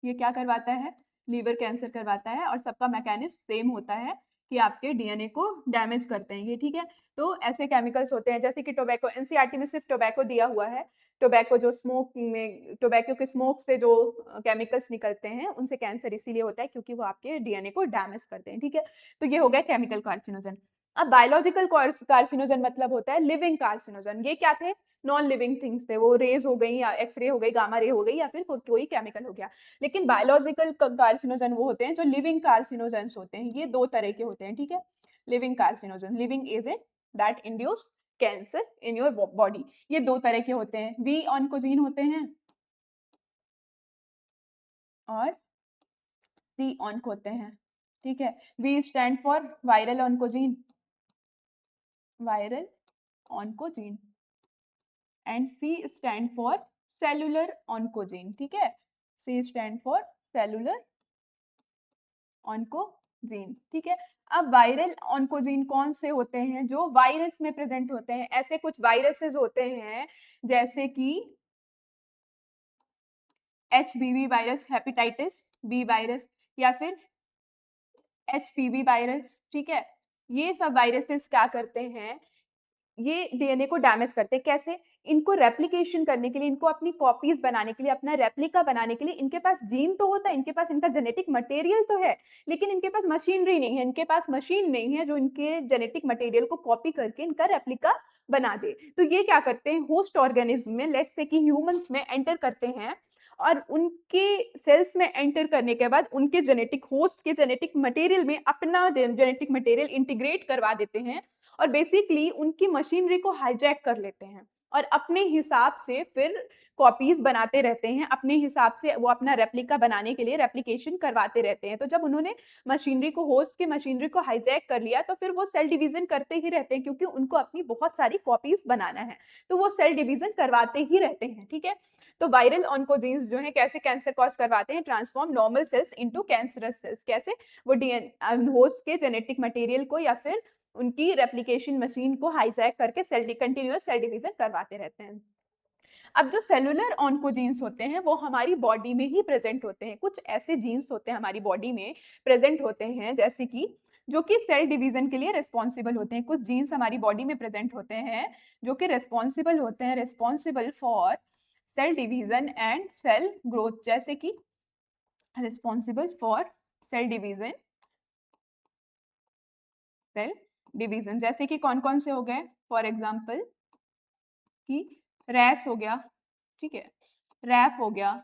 ये क्या करवाता है, लीवर कैंसर करवाता है और सबका मैकेनिज्म सेम होता है कि आपके डीएनए को डैमेज करते हैं ये, ठीक है? तो ऐसे केमिकल्स होते हैं जैसे कि टोबैको, एनसीईआरटी में सिर्फ टोबैको दिया हुआ है। टोबैको जो स्मोक में, टोबैको के स्मोक से जो केमिकल्स निकलते हैं उनसे कैंसर इसीलिए होता है क्योंकि वो आपके डीएनए को डैमेज करते हैं, ठीक है? तो ये हो गया केमिकल कार्सिनोजन। अब बायोलॉजिकल कार्सिनोजन मतलब होता है लिविंग कार्सिनोजन। ये क्या थे, नॉन लिविंग थिंग्स थे, वो रेज हो गई या एक्सरे हो गई, गामा रे हो गई या फिर कोई केमिकल हो गया। लेकिन बायोलॉजिकल कार्सिनोजन वो होते हैं जो लिविंग कार्सिनोजेंस होते हैं। ये दो तरह के होते हैं, ठीक है? Living carcinogen, living agent that induce cancer in your body, ये दो तरह के होते हैं। वी ऑन्कोजीन होते हैं और सी ऑन्क होते हैं, ठीक है? V stand for viral oncogene, viral oncogene, and C stand for cellular oncogene, ठीक है? C stand for cellular oncogene, ठीक है? अब वायरल ऑन्कोजीन कौन से होते हैं, जो वायरस में प्रेजेंट होते हैं। ऐसे कुछ वायरसेस होते हैं जैसे कि HBV virus, hepatitis B virus, या फिर HPV वायरस, ठीक है? ये सब वायरसेस क्या करते हैं, ये डीएनए को डैमेज करते हैं। कैसे? इनको रेप्लिकेशन करने के लिए, इनको अपनी कॉपीज बनाने के लिए, अपना रेप्लिका बनाने के लिए इनके पास जीन तो होता है, इनके पास इनका जेनेटिक मटेरियल तो है, लेकिन इनके पास मशीनरी नहीं है, इनके पास मशीन नहीं है जो इनके जेनेटिक मटेरियल को कॉपी करके इनका रेप्लिका बना दे। तो ये क्या करते हैं, होस्ट ऑर्गेनिज्म में, लेट्स से कि ह्यूमंस में एंटर करते हैं और उनके सेल्स में एंटर करने के बाद उनके जेनेटिक होस्ट के जेनेटिक मटेरियल में अपना जेनेटिक मटेरियल इंटीग्रेट करवा देते हैं और बेसिकली उनकी मशीनरी को हाईजैक कर लेते हैं और अपने हिसाब से फिर कॉपीज बनाते रहते हैं। अपने हिसाब से वो अपना रेप्लिका बनाने के लिए रेप्लिकेशन करवाते रहते हैं। तो जब उन्होंने मशीनरी को, होस्ट की मशीनरी को हाईजैक कर लिया, तो फिर वो सेल डिवीजन करते ही रहते हैं क्योंकि उनको अपनी बहुत सारी कॉपीज बनाना है, तो वो सेल डिवीजन करवाते ही रहते हैं, ठीक है? तो वायरल ऑन्कोजीन्स जो है कैसे कैंसर कॉज करवाते हैं, transform normal sales into cancerous cells. कैसे? वो होस्ट के जेनेटिक मटेरियल को या फिर उनकी रेप्लिकेशन मशीन को हाईजैक करके कंटिन्यूअस सेल डिवीजन करवाते रहते हैं। अब जो सेलुलर ऑन्कोजीन्स होते हैं वो हमारी बॉडी में ही प्रेजेंट होते हैं। कुछ ऐसे जीन्स होते हैं हमारी बॉडी में प्रेजेंट होते हैं जैसे कि जो कि सेल डिवीजन के लिए रिस्पॉन्सिबल होते हैं। कुछ जीन्स हमारी बॉडी में प्रेजेंट होते हैं जो कि रिस्पॉन्सिबल होते हैं, responsible for cell division and cell growth. जैसे कि रिस्पॉन्सिबल फॉर सेल डिवीजन, जैसे कि कौन कौन से हो गए? फॉर एग्जाम्पल कि रैस हो गया, ठीक है, रैफ हो गया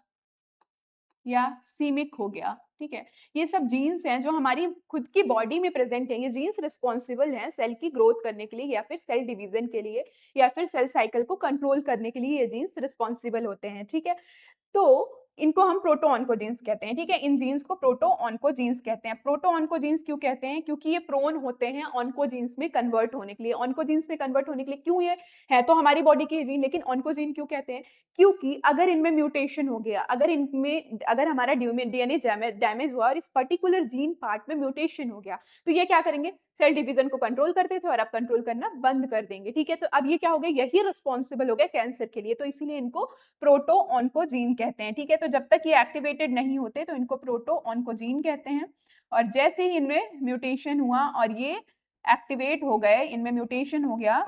या सीमिक हो गया, ठीक है। ये सब जीन्स हैं जो हमारी खुद की बॉडी में प्रेजेंट हैं। ये जीन्स रिस्पॉन्सिबल हैं सेल की ग्रोथ करने के लिए या फिर सेल डिवीजन के लिए या फिर सेल साइकिल को कंट्रोल करने के लिए ये जीन्स रिस्पॉन्सिबल होते हैं, ठीक है। तो इनको हम प्रोटो ऑन्कोजीन्स कहते हैं, ठीक है। इन जीन्स को प्रोटो ऑन्कोजीन्स कहते हैं। प्रोटो ऑन्कोजीन्स क्यों कहते हैं? क्योंकि ये प्रोन होते हैं ऑन्कोजीन्स में कन्वर्ट होने के लिए। ऑन्कोजीन्स में कन्वर्ट होने के लिए क्यों? ये है तो हमारी बॉडी के जीन, लेकिन ऑन्कोजीन क्यों कहते हैं? क्योंकि अगर इनमें म्यूटेशन हो गया, अगर हमारा डीएनए डैमेज हुआ और इस पर्टिकुलर जीन पार्ट में म्यूटेशन हो गया, तो ये क्या करेंगे? सेल डिवीजन को कंट्रोल करते थे और अब कंट्रोल करना बंद कर देंगे, ठीक है। तो अब ये क्या हो गया? यही रिस्पॉन्सिबल हो गया कैंसर के लिए, तो इसीलिए इनको प्रोटो ऑन्कोजीन कहते हैं, ठीक है। तो जब तक ये एक्टिवेटेड नहीं होते तो इनको प्रोटो ऑन्कोजीन कहते हैं। और जैसे ही इनमें म्यूटेशन हुआ और ये एक्टिवेट हो गए, इनमें म्यूटेशन हो गया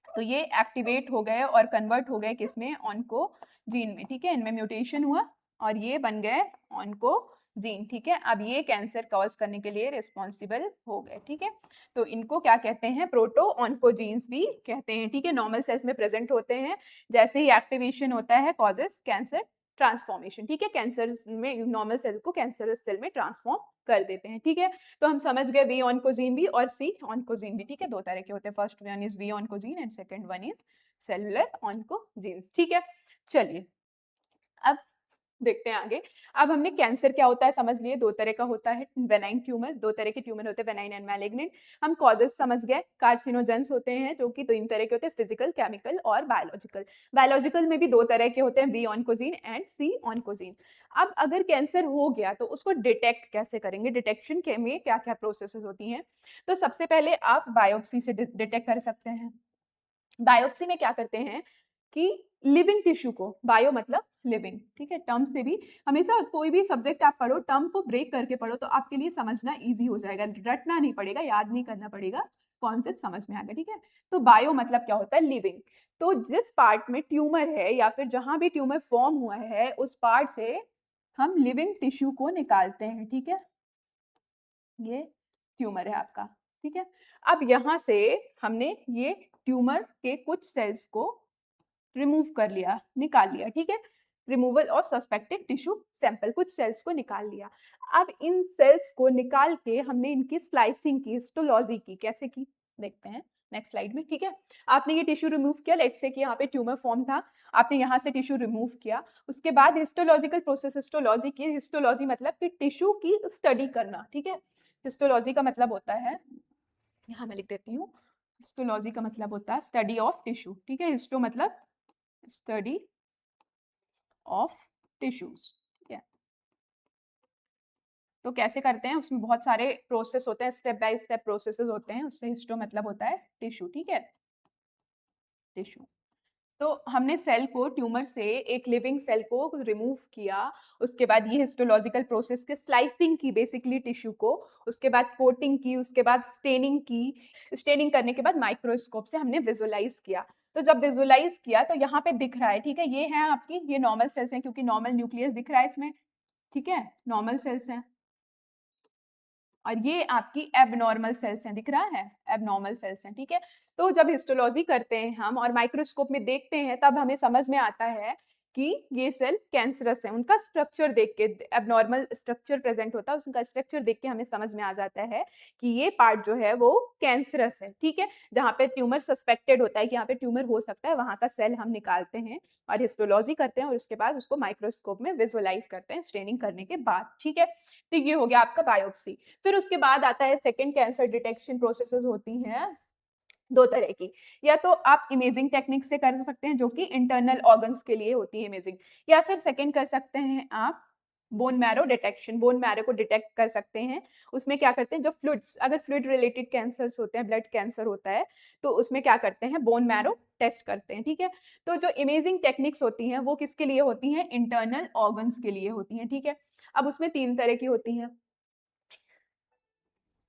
तो ये एक्टिवेट हो गए और कन्वर्ट हो गए किसमें? ऑन्कोजीन में, ठीक है। इनमें म्यूटेशन हुआ और ये बन गए ऑन्कोजीन, ठीक है। अब ये कैंसर कॉज करने के लिए रिस्पॉन्सिबल हो गए, ठीक है। तो इनको क्या कहते हैं? प्रोटो ऑन्कोजीन्स भी कहते हैं, ठीक है। नॉर्मल सेल्स में प्रेजेंट होते हैं, जैसे ही एक्टिवेशन होता है कॉजेस कैंसर ट्रांसफॉर्मेशन, ठीक है। कैंसर में नॉर्मल सेल को कैंसरस सेल में ट्रांसफॉर्म कर देते हैं, ठीक है। तो हम समझ गए वी ऑन्कोजीन भी और सी ऑन्कोजीन भी, ठीक है। दो तरह के होते हैं, first one is V oncogene and second one is cellular oncogenes, ठीक है। चलिए अब देखते हैं आगे। अब हमने कैंसर क्या होता है समझ लिए, दो तरह का होता है बेनाइन ट्यूमर, दो तरह के ट्यूमर होते हैं बेनाइन एंड मैलिग्नेंट। हम कॉजेस समझ गए, कार्सिनोजेंस होते हैं जो कि तीन तरह के होते हैं, फिजिकल, केमिकल और बायोलॉजिकल। बायोलॉजिकल में भी दो तरह के होते हैं, B oncogene and C oncogene. अब अगर कैंसर हो गया तो उसको डिटेक्ट कैसे करेंगे? डिटेक्शन के में क्या क्या प्रोसेसेस होती हैं? तो सबसे पहले आप बायोप्सी से डिटेक्ट कर सकते हैं। बायोप्सी में क्या करते हैं कि लिविंग टिश्यू को, बायो मतलब लिविंग, ठीक है। टर्म से भी हमेशा कोई भी सब्जेक्ट आप पढ़ो टर्म को ब्रेक करके पढ़ो तो आपके लिए समझना इजी हो जाएगा, रटना नहीं पड़ेगा, याद नहीं करना पड़ेगा, कॉन्सेप्ट समझ में आएगा, ठीक है। तो बायो मतलब क्या होता है? लिविंग। तो जिस पार्ट में ट्यूमर है या फिर जहां भी ट्यूमर फॉर्म हुआ है उस पार्ट से हम लिविंग टिश्यू को निकालते हैं, ठीक है। ये ट्यूमर है आपका, ठीक है। अब यहाँ से हमने ये ट्यूमर के कुछ सेल्स को रिमूव कर लिया, निकाल लिया, ठीक है। Removal of suspected tissue sample, कुछ सेल्स को निकाल लिया। अब इन सेल्स को निकाल के हमने इनकी स्लाइसिंग की, हिस्टोलॉजी की। कैसे की? देखते हैं नेक्स्ट स्लाइड में, ठीक है। आपने ये टिश्यू रिमूव किया, लेट्स से कि यहाँ पे ट्यूमर फॉर्म था, आपने यहाँ से टिश्यू रिमूव किया, उसके बाद हिस्टोलॉजिकल प्रोसेस, हिस्टोलॉजी की। हिस्टोलॉजी मतलब कि टिश्यू की स्टडी करना, ठीक है। हिस्टोलॉजी का मतलब होता है, यहाँ मैं लिख देती हूँ, हिस्टोलॉजी का मतलब होता है स्टडी ऑफ टिश्यू, ठीक है। हिस्टो मतलब स्टडी ऑफ टिश्यूज, ठीक है। तो कैसे करते हैं? उसमें बहुत सारे प्रोसेस होते हैं, स्टेप बाय स्टेप प्रोसेसेस होते हैं, उससे हिस्टो मतलब होता है टिश्यू, ठीक है। टिश्यू। तो हमने सेल को, ट्यूमर से एक लिविंग सेल को रिमूव किया, उसके बाद ये हिस्टोलॉजिकल प्रोसेस के स्लाइसिंग की बेसिकली टिश्यू को, उसके बाद कोटिंग की, उसके बाद स्टेनिंग की। स्टेनिंग करने के बाद माइक्रोस्कोप से हमने विजुअलाइज किया। तो जब विजुअलाइज किया तो यहाँ पे दिख रहा है, ठीक है, ये है आपकी, ये नॉर्मल सेल्स हैं क्योंकि नॉर्मल न्यूक्लियस दिख रहा है इसमें, ठीक है, नॉर्मल सेल्स हैं। और ये आपकी एबनॉर्मल सेल्स हैं, दिख रहा है, एबनॉर्मल सेल्स हैं, ठीक है। तो जब हिस्टोलॉजी करते हैं हम और माइक्रोस्कोप में देखते हैं तब हमें समझ में आता है कि ये सेल कैंसरस है। उनका स्ट्रक्चर देख के, एबनॉर्मल स्ट्रक्चर प्रेजेंट होता है, उसका स्ट्रक्चर देख के हमें समझ में आ जाता है कि ये पार्ट जो है वो कैंसरस है, ठीक है। जहाँ पे ट्यूमर सस्पेक्टेड होता है कि यहाँ पे ट्यूमर हो सकता है, वहाँ का सेल हम निकालते हैं और हिस्टोलॉजी करते हैं और उसके बाद उसको माइक्रोस्कोप में विजुअलाइज करते हैं स्टेनिंग करने के बाद, ठीक है। तो ये हो गया आपका बायोप्सी। फिर उसके बाद आता है सेकेंड कैंसर डिटेक्शन प्रोसेसेस होती हैं, दो तरह की, या तो आप इमेजिंग टेक्निक से कर सकते हैं जो कि इंटरनल ऑर्गन्स के लिए होती है इमेजिंग, या फिर सेकंड कर सकते हैं आप bone marrow detection, bone marrow को डिटेक्ट कर सकते हैं। उसमें क्या करते हैं, जो फ्लूइड्स, अगर फ्लूइड रिलेटेड कैंसर्स होते हैं, ब्लड कैंसर होता है, तो उसमें क्या करते हैं, बोन मैरो टेस्ट करते हैं, ठीक है। तो जो इमेजिंग टेक्निक्स होती हैं वो किसके लिए होती हैं, इंटरनल ऑर्गन्स के लिए होती हैं, ठीक है। अब उसमें 3 तरह की होती हैं,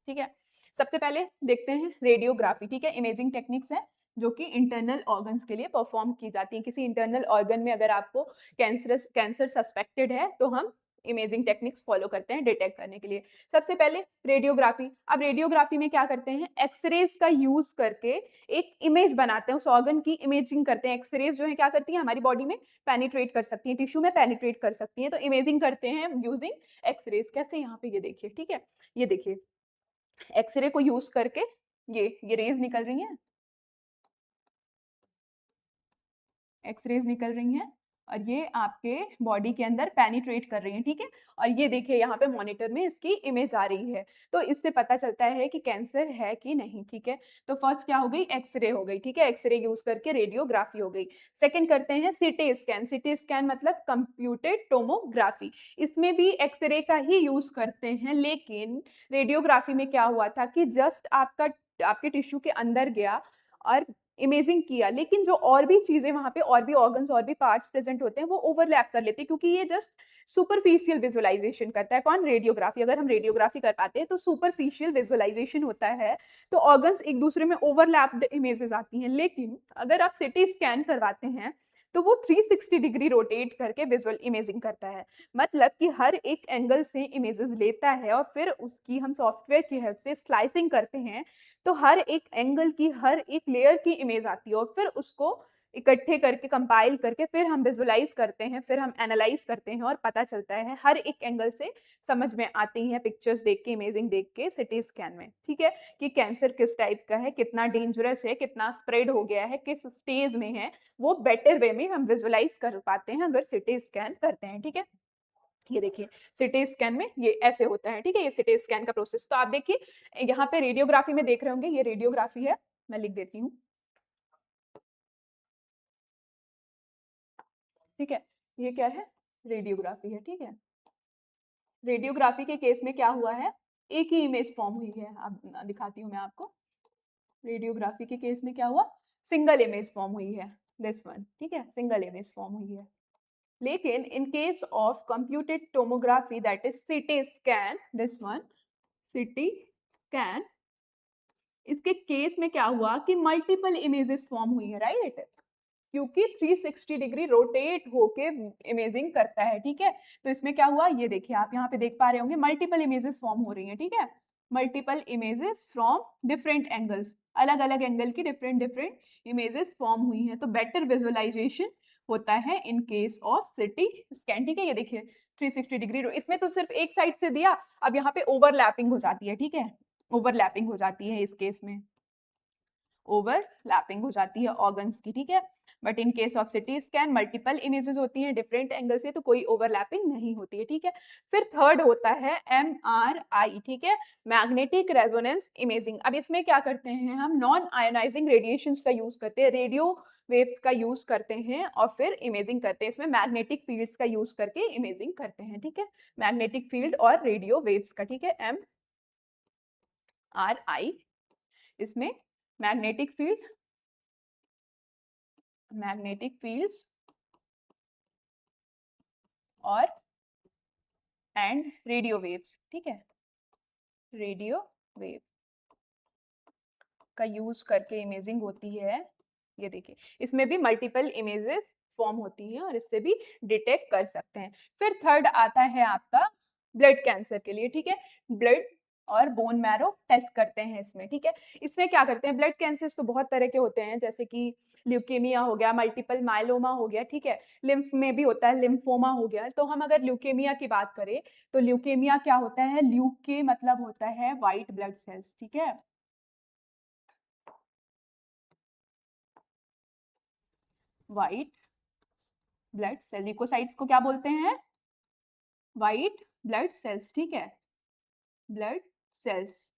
ठीक है। सबसे पहले देखते हैं रेडियोग्राफी, ठीक है। इमेजिंग टेक्निक्स है जो कि इंटरनल ऑर्गन्स के लिए परफॉर्म की जाती हैं। किसी इंटरनल ऑर्गन में अगर आपको कैंसर सस्पेक्टेड है तो हम इमेजिंग टेक्निक्स फॉलो करते हैं डिटेक्ट करने के लिए। सबसे पहले रेडियोग्राफी। अब रेडियोग्राफी में क्या करते हैं, एक्सरेज का यूज करके एक इमेज बनाते हैं, उस ऑर्गन की इमेजिंग करते हैं। एक्सरेज जो है क्या करती है, हमारी बॉडी में पेनिट्रेट कर सकती है, टिश्यू में पेनिट्रेट कर सकती है, तो इमेजिंग करते हैं यूजिंग एक्सरेज। कैसे, यहाँ पे ये देखिए, ठीक है, ये देखिए एक्सरे को यूज करके ये रेज निकल रही हैं, एक्सरेज निकल रही हैं और ये आपके बॉडी के अंदर पेनिट्रेट कर रही हैं, ठीक है। और ये देखिए यहाँ पे मॉनिटर में इसकी इमेज आ रही है, तो इससे पता चलता है कि कैंसर है कि नहीं, ठीक है। तो फर्स्ट क्या हो गई, एक्सरे हो गई, ठीक है, एक्सरे यूज करके रेडियोग्राफी हो गई। सेकंड करते हैं सीटी स्कैन। सीटी स्कैन मतलब कंप्यूटेड टोमोग्राफी। इसमें भी एक्सरे का ही यूज करते हैं, लेकिन रेडियोग्राफी में क्या हुआ था कि जस्ट आपके टिश्यू के अंदर गया और इमेजिंग किया, लेकिन जो और भी चीजें वहां पे, और भी ऑर्गन्स, और भी पार्ट्स प्रेजेंट होते हैं, वो ओवरलैप कर लेते हैं, क्योंकि ये जस्ट सुपरफिशियल विजुअलाइजेशन करता है। कौन, रेडियोग्राफी। अगर हम रेडियोग्राफी कर पाते हैं तो सुपरफिशियल विजुअलाइजेशन होता है, तो ऑर्गन्स एक दूसरे में ओवरलैप्ड इमेजेस आती हैं। लेकिन अगर आप सिटी स्कैन करवाते हैं तो वो 360 डिग्री रोटेट करके विजुअल इमेजिंग करता है, मतलब कि हर एक एंगल से इमेजेस लेता है और फिर उसकी हम सॉफ्टवेयर की हेल्प से स्लाइसिंग करते हैं, तो हर एक एंगल की, हर एक लेयर की इमेज आती है और फिर उसको इकट्ठे करके कंपाइल करके फिर हम विजुअलाइज करते हैं, फिर हम एनालाइज करते हैं और पता चलता है, हर एक एंगल से समझ में आती हैं पिक्चर्स देख के, इमेजिंग देख के सिटी स्कैन में, ठीक है, कि कैंसर किस टाइप का है, कितना डेंजरस है, कितना स्प्रेड हो गया है, किस स्टेज में है, वो बेटर वे में हम विजुअलाइज कर पाते हैं अगर सिटी स्कैन करते हैं, ठीक है। ये देखिए सिटी स्कैन में ये ऐसे होता है, ठीक है, ये सिटी स्कैन का प्रोसेस। तो आप देखिए यहाँ पे रेडियोग्राफी में देख रहे होंगे, ये रेडियोग्राफी है, मैं लिख देती हूँ, ठीक है, ये क्या है, रेडियोग्राफी है, ठीक है। रेडियोग्राफी के केस में क्या हुआ है, एक ही इमेज फॉर्म हुई है, अब दिखाती हूँ मैं आपको। रेडियोग्राफी के केस में क्या हुआ, सिंगल इमेज फॉर्म हुई है, दिस वन, ठीक है, सिंगल इमेज फॉर्म हुई है। लेकिन इन case of computed tomography, that is CT scan, this one, CT scan, इसके केस में क्या हुआ कि मल्टीपल इमेजेस फॉर्म हुई है, राइट, क्योंकि 360 डिग्री रोटेट होके इमेजिंग करता है, ठीक है। तो इसमें क्या हुआ, ये देखिए आप यहाँ पे देख पा रहे होंगे, मल्टीपल इमेजेस फॉर्म हो रही हैं, ठीक है, multiple images from different angles, अलग अलग एंगल की डिफरेंट डिफरेंट इमेजेस फॉर्म हुई हैं, तो बेटर विजुअलाइजेशन होता है इन केस ऑफ सिटी स्कैन, ठीक है। ये देखिए 360 डिग्री, इसमें तो सिर्फ एक साइड से दिया, अब यहाँ पे ओवरलैपिंग हो जाती है, ठीक है, ओवरलैपिंग हो जाती है इस केस में, ओवरलैपिंग हो जाती है ऑर्गन्स की, ठीक है। But in case of CT scan multiple images होती हैं डिफरेंट एंगल से, तो कोई ओवरलैपिंग नहीं होती है, ठीक है। फिर थर्ड होता है MRI, ठीक है, मैग्नेटिक रेजोनेंस इमेजिंग। अब इसमें क्या करते हैं, हम नॉन आयोनाइजिंग रेडिएशंस का यूज करते हैं, रेडियो वेव्स का यूज करते हैं और फिर इमेजिंग करते हैं, इसमें मैग्नेटिक फील्ड्स का यूज करके इमेजिंग करते हैं, ठीक है, मैग्नेटिक फील्ड और रेडियो वेव्स का, ठीक है, MRI, इसमें मैग्नेटिक फील्ड, मैग्नेटिक फील्ड्स और एंड रेडियो वेव्स, ठीक है, रेडियो वेव का यूज करके इमेजिंग होती है। ये देखिए इसमें भी मल्टीपल इमेजेस फॉर्म होती हैं और इससे भी डिटेक्ट कर सकते हैं। फिर थर्ड आता है आपका ब्लड कैंसर के लिए, ठीक है, ब्लड और बोन मैरो टेस्ट करते हैं इसमें, ठीक है। इसमें क्या करते हैं, ब्लड कैंसर्स तो बहुत तरह के होते हैं, जैसे कि ल्यूकेमिया हो गया, मल्टीपल माइलोमा हो गया, ठीक है, लिम्फ में भी होता है, लिम्फोमा हो गया। तो हम अगर ल्यूकेमिया की बात करें तो ल्यूकेमिया क्या होता है, ल्यूके मतलब होता है व्हाइट ब्लड सेल्स, ठीक है, व्हाइट ब्लड सेल, ल्यूकोसाइट्स को क्या बोलते हैं, व्हाइट ब्लड सेल्स, ठीक है, ब्लड सेल्स।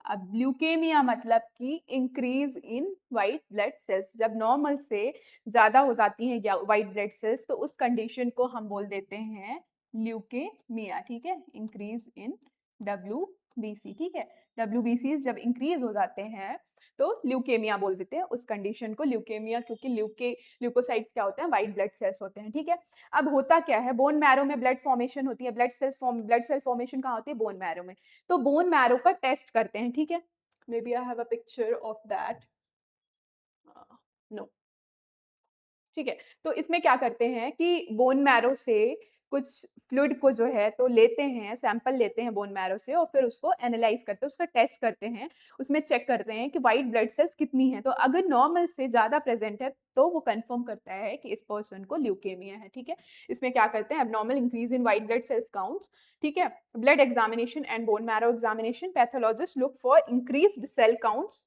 अब ल्यूकेमिया मतलब कि increase in white blood sales, जब नॉर्मल से ज़्यादा हो जाती हैं या वाइट ब्लड सेल्स तो उस कंडीशन को हम बोल देते हैं ल्यूकेमिया, ठीक है, इंक्रीज इन WBC, ठीक है, WBC जब इंक्रीज हो जाते हैं तो ल्यूकेमिया बोल देते हैं उस कंडीशन को, ल्यूकेमिया, क्योंकि ल्यूकोसाइट्स क्या होते हैं, वाइट ब्लड सेल्स होते हैं, ठीक है। अब होता क्या है, बोन मैरो में ब्लड फॉर्मेशन होती है, ब्लड सेल फॉर्मेशन कहाँ होती है, बोन मैरो में। तो बोन मैरो का टेस्ट करते हैं, ठीक है, maybe I have a picture of that, no, ठीक है। तो इसमें क्या करते हैं कि बोन मैरो से कुछ फ्लूइड को जो है तो लेते हैं, सैंपल लेते हैं बोन मैरो से और फिर उसको एनालाइज करते हैं, उसका टेस्ट करते हैं, उसमें चेक करते हैं कि वाइट ब्लड सेल्स कितनी है, तो अगर नॉर्मल से ज़्यादा प्रेजेंट है तो वो कंफर्म करता है कि इस पर्सन को ल्यूकेमिया है, ठीक है। इसमें क्या करते हैं, abnormal increase in white blood cells counts, ठीक है, blood examination and bone marrow examination, pathologist look for increased cell counts,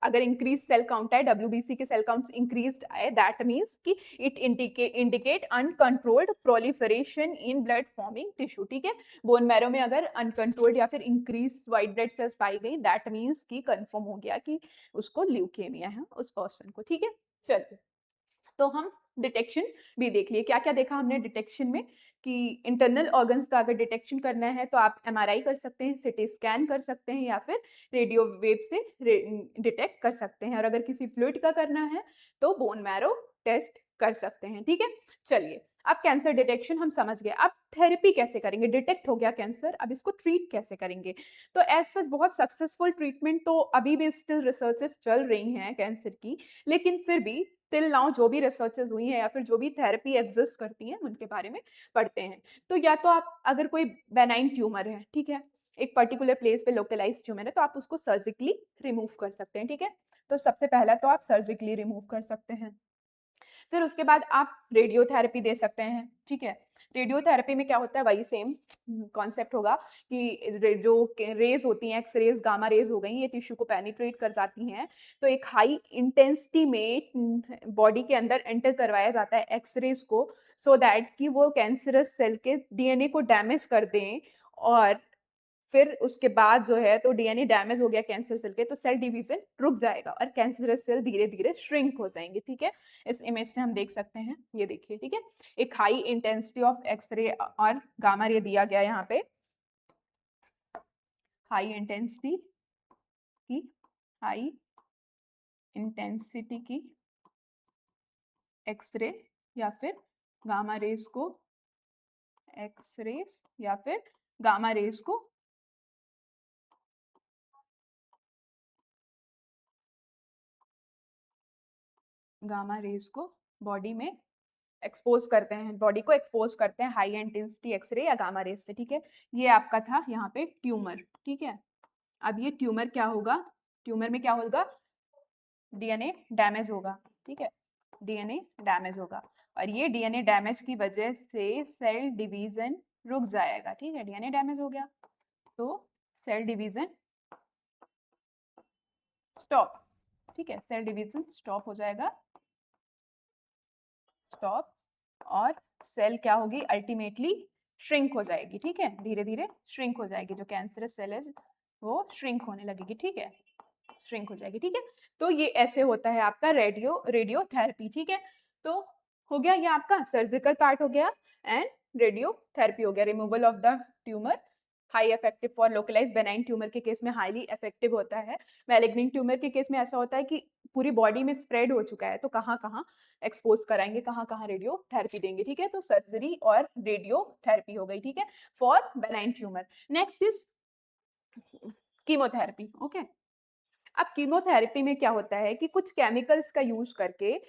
अगर इंक्रीज सेल काउंट है, WBC के सेल काउंट्स इंक्रीज्ड है, दैट मीन्स कि it indicate uncontrolled proliferation in blood forming tissue, ठीक है। Bone marrow में अगर uncontrolled या फिर इंक्रीज वाइट ब्लड सेल्स पाई गई, दैट मीन्स कि कंफर्म हो गया कि उसको ल्यूकेमिया है उस पर्सन को, ठीक है। चलिए, तो हम डिटेक्शन भी देख लिए, क्या क्या देखा हमने डिटेक्शन में कि इंटरनल ऑर्गन्स का अगर डिटेक्शन करना है तो आप MRI कर सकते हैं, सिटी स्कैन कर सकते हैं या फिर रेडियो वेव से डिटेक्ट कर सकते हैं, और अगर किसी फ्लूइड का करना है तो बोन मैरो टेस्ट कर सकते हैं, ठीक है। चलिए, अब कैंसर डिटेक्शन हम समझ गए, अब थेरेपी कैसे करेंगे, डिटेक्ट हो गया कैंसर, अब इसको ट्रीट कैसे करेंगे। तो ऐसा बहुत सक्सेसफुल ट्रीटमेंट तो अभी भी स्टिल रिसर्चेस चल रही हैं कैंसर की, लेकिन फिर भी टिल नाउ जो भी रिसर्चेस हुई हैं या फिर जो भी थेरेपी एग्जिस्ट करती हैं उनके बारे में पढ़ते हैं। तो या तो आप, अगर कोई बेनाइन ट्यूमर है, ठीक है, एक पर्टिकुलर प्लेस पे लोकलाइज ट्यूमर है, तो आप उसको सर्जिकली रिमूव कर सकते हैं, ठीक है। तो सबसे पहला तो आप सर्जिकली रिमूव कर सकते हैं, फिर उसके बाद आप रेडियोथेरेपी दे सकते हैं, ठीक है। रेडियोथेरेपी में क्या होता है, वही सेम कॉन्सेप्ट होगा कि जो रेज होती हैं, एक्स रेज, गामा रेज हो गई, ये टिश्यू को पेनिट्रेट कर जाती हैं, तो एक हाई इंटेंसिटी में बॉडी के अंदर एंटर करवाया जाता है एक्स रेज को, सो दैट कि वो कैंसरस सेल के DNA को डैमेज कर दें, और फिर उसके बाद जो है तो DNA डैमेज हो गया कैंसर सेल के, तो सेल डिवीजन रुक जाएगा और कैंसरस सेल धीरे-धीरे श्रिंक हो जाएंगे, ठीक है। इस इमेज से हम देख सकते हैं, ये देखिए, ठीक है। एक हाई इंटेंसिटी ऑफ एक्स-रे और गामा रे दिया गया यहाँ पे, हाई इंटेंसिटी की हाई इंटेंसिटी की एक्स-रे या फिर गामा रेज को, एक्स रेज या फिर गामा रेज को गामा रेज को बॉडी में एक्सपोज करते हैं, बॉडी को एक्सपोज करते हैं हाई इंटेंसिटी एक्सरे या गामा रेज से, ठीक है। ये आपका था यहाँ पे ट्यूमर, ठीक है। अब ये ट्यूमर क्या होगा, ट्यूमर में क्या होगा, DNA डैमेज होगा, ठीक है, DNA डैमेज होगा, और ये DNA डैमेज की वजह से सेल डिवीजन रुक जाएगा, ठीक है। DNA डैमेज हो गया तो सेल डिवीजन स्टॉप, ठीक है, सेल डिवीजन स्टॉप हो जाएगा, स्टॉप, और सेल क्या होगी, अल्टीमेटली श्रिंक हो जाएगी, ठीक है, धीरे धीरे श्रिंक हो जाएगी, जो कैंसरस सेल है वो श्रिंक होने लगेगी, ठीक है, श्रिंक हो जाएगी, ठीक है। तो ये ऐसे होता है आपका रेडियोथेरेपी, ठीक है। तो हो गया ये आपका सर्जिकल पार्ट हो गया, एंड रेडियोथेरेपी हो गया, removal of the tumour, high effective for localise benign tumour के केस में हाईली इफेक्टिव होता है, मैलिग्नेंट ट्यूमर के केस में ऐसा होता है कि पूरी बॉडी में स्प्रेड हो चुका है, तो कहाँ कहाँ एक्सपोज कराएंगे, कहाँ कहाँ रेडियोथेरेपी देंगे, ठीक है। तो सर्जरी और रेडियोथेरेपी हो गई, ठीक है, for benign tumour. Next is chemotherapy, okay. अब कीमोथेरेपी में क्या होता है कि कुछ केमिकल्स का यूज करके,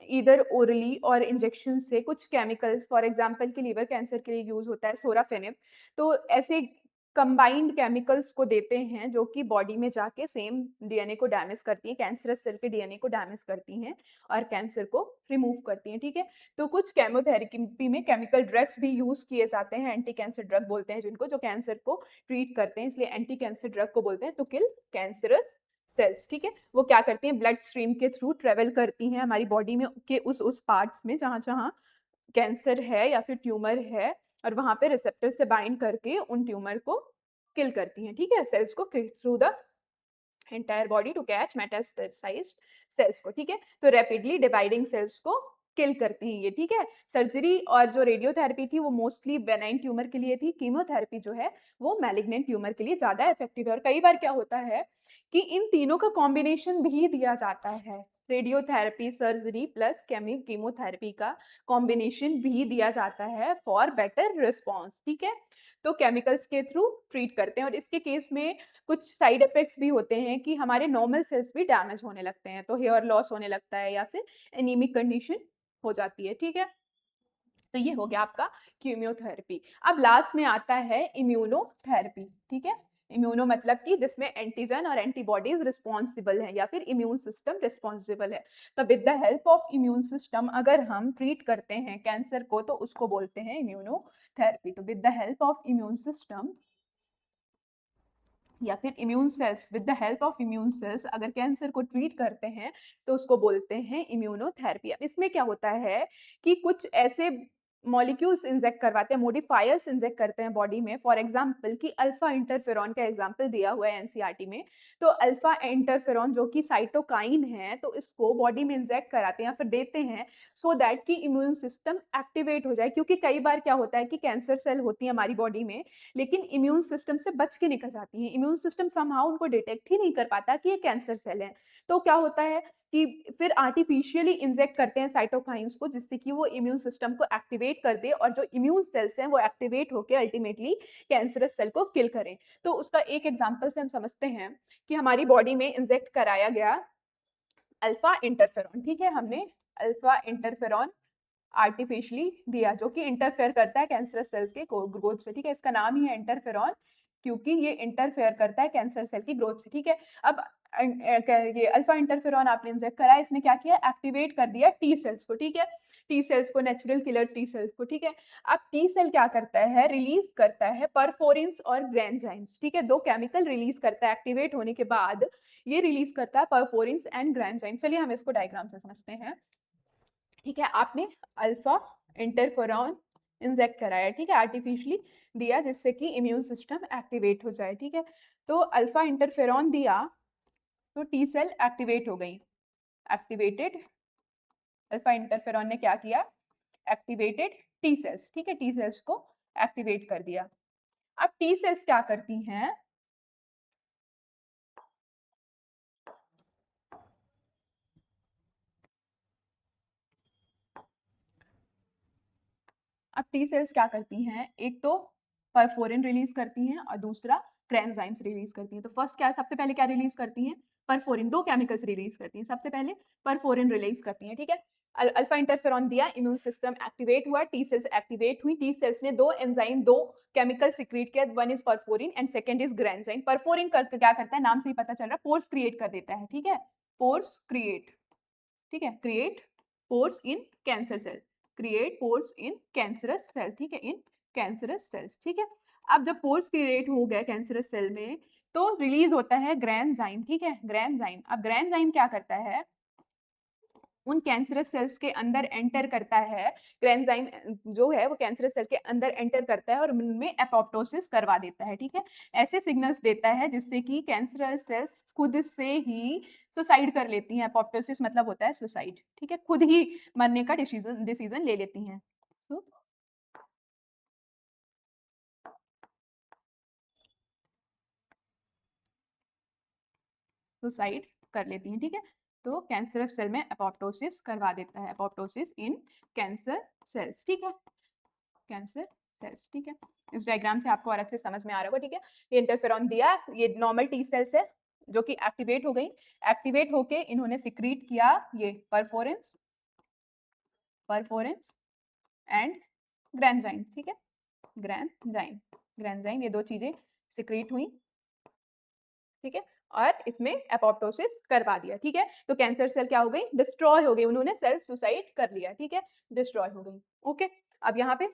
इधर ओरली और इंजेक्शन से कुछ केमिकल्स, फॉर एग्जांपल कि लीवर कैंसर के लिए यूज होता है सोराफेनिब, तो ऐसे कंबाइंड केमिकल्स को देते हैं जो कि बॉडी में जाके सेम DNA को डैमेज करती हैं, कैंसरस सेल के DNA को डैमेज करती हैं और कैंसर को रिमूव करती हैं, ठीक है। तो कुछ केमोथेरेपी में केमिकल ड्रग्स भी यूज किए जाते हैं, एंटी कैंसर ड्रग बोलते हैं जिनको, जो कैंसर को ट्रीट करते हैं, इसलिए एंटी कैंसर ड्रग को बोलते हैं टू किल कैंसरस सेल्स, ठीक है। वो क्या करती हैं, ब्लड स्ट्रीम के थ्रू ट्रेवल करती हैं हमारी बॉडी में के उस पार्ट्स में जहाँ जहाँ कैंसर है या फिर ट्यूमर है, और वहाँ पे रिसेप्टर से बाइंड करके उन ट्यूमर को किल करती हैं, ठीक है, सेल्स को through the entire body to catch metastasized cells को, ठीक है। तो रैपिडली डिवाइडिंग सेल्स को किल करती हैं ये, ठीक है। सर्जरी और जो रेडियोथेरेपी थी वो मोस्टली बेनाइन ट्यूमर के लिए थी, कीमोथेरेपी जो है वो मैलिग्नेंट ट्यूमर के लिए ज़्यादा इफेक्टिव है। और कई बार क्या होता है कि इन तीनों का कॉम्बिनेशन भी दिया जाता है, रेडियोथेरेपी, सर्जरी प्लस कीमोथेरेपी का कॉम्बिनेशन भी दिया जाता है फॉर बेटर रिस्पॉन्स, ठीक है। तो केमिकल्स के थ्रू ट्रीट करते हैं और इसके केस में कुछ साइड इफेक्ट्स भी होते हैं कि हमारे नॉर्मल सेल्स भी डैमेज होने लगते हैं, तो हेयर लॉस होने लगता है या फिर एनीमिक कंडीशन हो जाती है, ठीक है। तो ये हो गया आपका कीमोथेरेपी। अब लास्ट में आता है इम्यूनोथेरेपी, ठीक है। इम्यूनो मतलब कि जिसमें एंटीजन और एंटीबॉडीज रिस्पॉन्सिबल हैं या फिर इम्यून सिस्टम रिस्पॉन्सिबल है। तो with the help of immune system अगर हम ट्रीट करते हैं कैंसर को तो उसको बोलते हैं इम्यूनोथेरेपी। तो with the help of immune system या फिर immune cells, with the help of immune cells अगर कैंसर को ट्रीट करते हैं तो उसको बोलते हैं इम्यूनोथेरेपी। अब इसमें क्या होता है कि कुछ ऐसे मॉलिक्यूल्स इंजेक्ट करवाते हैं, मॉडिफायर्स इंजेक्ट करते हैं बॉडी में। फॉर एग्जांपल कि अल्फा इंटरफेरॉन का एग्जांपल दिया हुआ है एनसीईआरटी में। तो अल्फा इंटरफेरॉन जो कि साइटोकाइन है, तो इसको बॉडी में इंजेक्ट कराते हैं या फिर देते हैं सो दैट कि इम्यून सिस्टम एक्टिवेट हो जाए। क्योंकि कई बार क्या होता है कि कैंसर सेल होती है हमारी बॉडी में लेकिन इम्यून सिस्टम से बच के निकल जाती हैं। इम्यून सिस्टम समहाउ उनको डिटेक्ट ही नहीं कर पाता कि ये कैंसर सेल है। तो क्या होता है कि फिर आर्टिफिशियली इंजेक्ट करते हैं साइटोकाइन्स को जिससे कि वो इम्यून सिस्टम को एक्टिवेट कर दे और जो इम्यून सेल्स हैं वो एक्टिवेट होकर अल्टीमेटली कैंसरस सेल को किल करें। तो उसका एक एग्जांपल से हम समझते हैं कि हमारी बॉडी में इंजेक्ट कराया गया अल्फा इंटरफेरॉन, ठीक है। हमने अल्फा इंटरफेरॉन आर्टिफिशियली दिया जो कि इंटरफेयर करता है कैंसरस सेल्स के ग्रोथ से, ठीक है। इसका नाम ही है इंटरफेरॉन क्योंकि ये इंटरफेयर करता है कैंसर सेल की ग्रोथ से, ठीक है। अब ये अल्फा इंटरफेरॉन आपने इंजेक्ट करा, इसने क्या किया, एक्टिवेट कर दिया टी सेल्स को, ठीक है। टी सेल्स को, नेचुरल किलर टी सेल्स को, ठीक है। अब टी सेल क्या करता है, रिलीज करता है परफोरिन्स और ग्रैंजाइम्स, ठीक है। दो केमिकल रिलीज करता है एक्टिवेट होने के बाद, ये रिलीज करता है परफोरिन्स एंड ग्रैंजाइम। चलिए हम इसको डायग्राम से समझते हैं, ठीक है। आपने अल्फा इंटरफेरॉन इंजेक्ट कराया, ठीक है, आर्टिफिशियली दिया जिससे कि इम्यून सिस्टम एक्टिवेट हो जाए, ठीक है। तो अल्फा इंटरफेरॉन दिया तो टी सेल एक्टिवेट हो गई, एक्टिवेटेड अल्फा इंटरफेरॉन ने क्या किया, एक्टिवेटेड टी सेल्स, ठीक है, टी सेल्स को एक्टिवेट कर दिया। अब टी सेल्स क्या करती हैं, अब टी सेल्स क्या करती हैं, एक तो परफोरिन रिलीज करती हैं और दूसरा ग्रैंजाइम्स रिलीज करती हैं। तो फर्स्ट क्या, सबसे पहले क्या रिलीज करती हैं, परफोरिन, दो केमिकल्स रिलीज करती हैं। सबसे पहले परफोरिन रिलीज करती हैं, ठीक है। अल्फा इंटरफेरॉन दिया, इम्यून सिस्टम एक्टिवेट हुआ, टी सेल्स एक्टिवेट हुई, टी सेल्स ने दो एंजाइम, दो केमिकल सिक्रीट किया, one is perforin and second is granzyme. Perforin करके क्या करता है, नाम से ही पता चल रहा है, पोर्स क्रिएट कर देता है, ठीक है, पोर्स क्रिएट, ठीक है, create pores in cancer cell, create pores in cancerous cell, ठीक है, इन कैंसरस सेल्स, ठीक है। अब जब पोर्स क्रिएट हो गए कैंसरस सेल में तो रिलीज होता है ग्रैंजाइम, ठीक है, ग्रैंजाइम। अब ग्रैंजाइम क्या करता है, उन कैंसरस सेल्स के अंदर एंटर करता है, ग्रैंजाइम जो है वो कैंसरस सेल के अंदर एंटर करता है और उनमें एपोप्टोसिस करवा देता है, ठीक है। ऐसे सिग्नल्स देता है जिससे कि कैंसरस सेल्स खुद से ही सुसाइड कर लेती हैं। एपोप्टोसिस मतलब होता है सुसाइड, ठीक है, खुद ही मरने का डिसीजन ले लेती हैं, तो सुसाइड कर लेती हैं, ठीक है। तो कैंसरस सेल में एपोप्टोसिस करवा देता है, एपोप्टोसिस इन कैंसर सेल्स, ठीक है, कैंसर सेल्स, ठीक है। इस डायग्राम से आपको और अच्छे समझ में आ रहा होगा, ठीक है। ये इंटरफेरॉन दिया, ये नॉर्मल टी सेल्स है जो कि एक्टिवेट हो गई, एक्टिवेट होके इन्होंने सिक्रीट किया ये परफोरेंस, परफोरेंस एंड ग्रैंजाइम, ठीक है, ग्रैंजाइम, ग्रैंजाइम, ये दो चीजें सिक्रीट हुई, ठीक है, और इसमें एपोप्टोसिस करवा दिया, ठीक है। तो कैंसर सेल क्या हो गई, डिस्ट्रॉय हो गई, उन्होंने सेल्फ सुसाइड कर लिया, ठीक है, डिस्ट्रॉय हो गई, ओके। अब यहाँ पे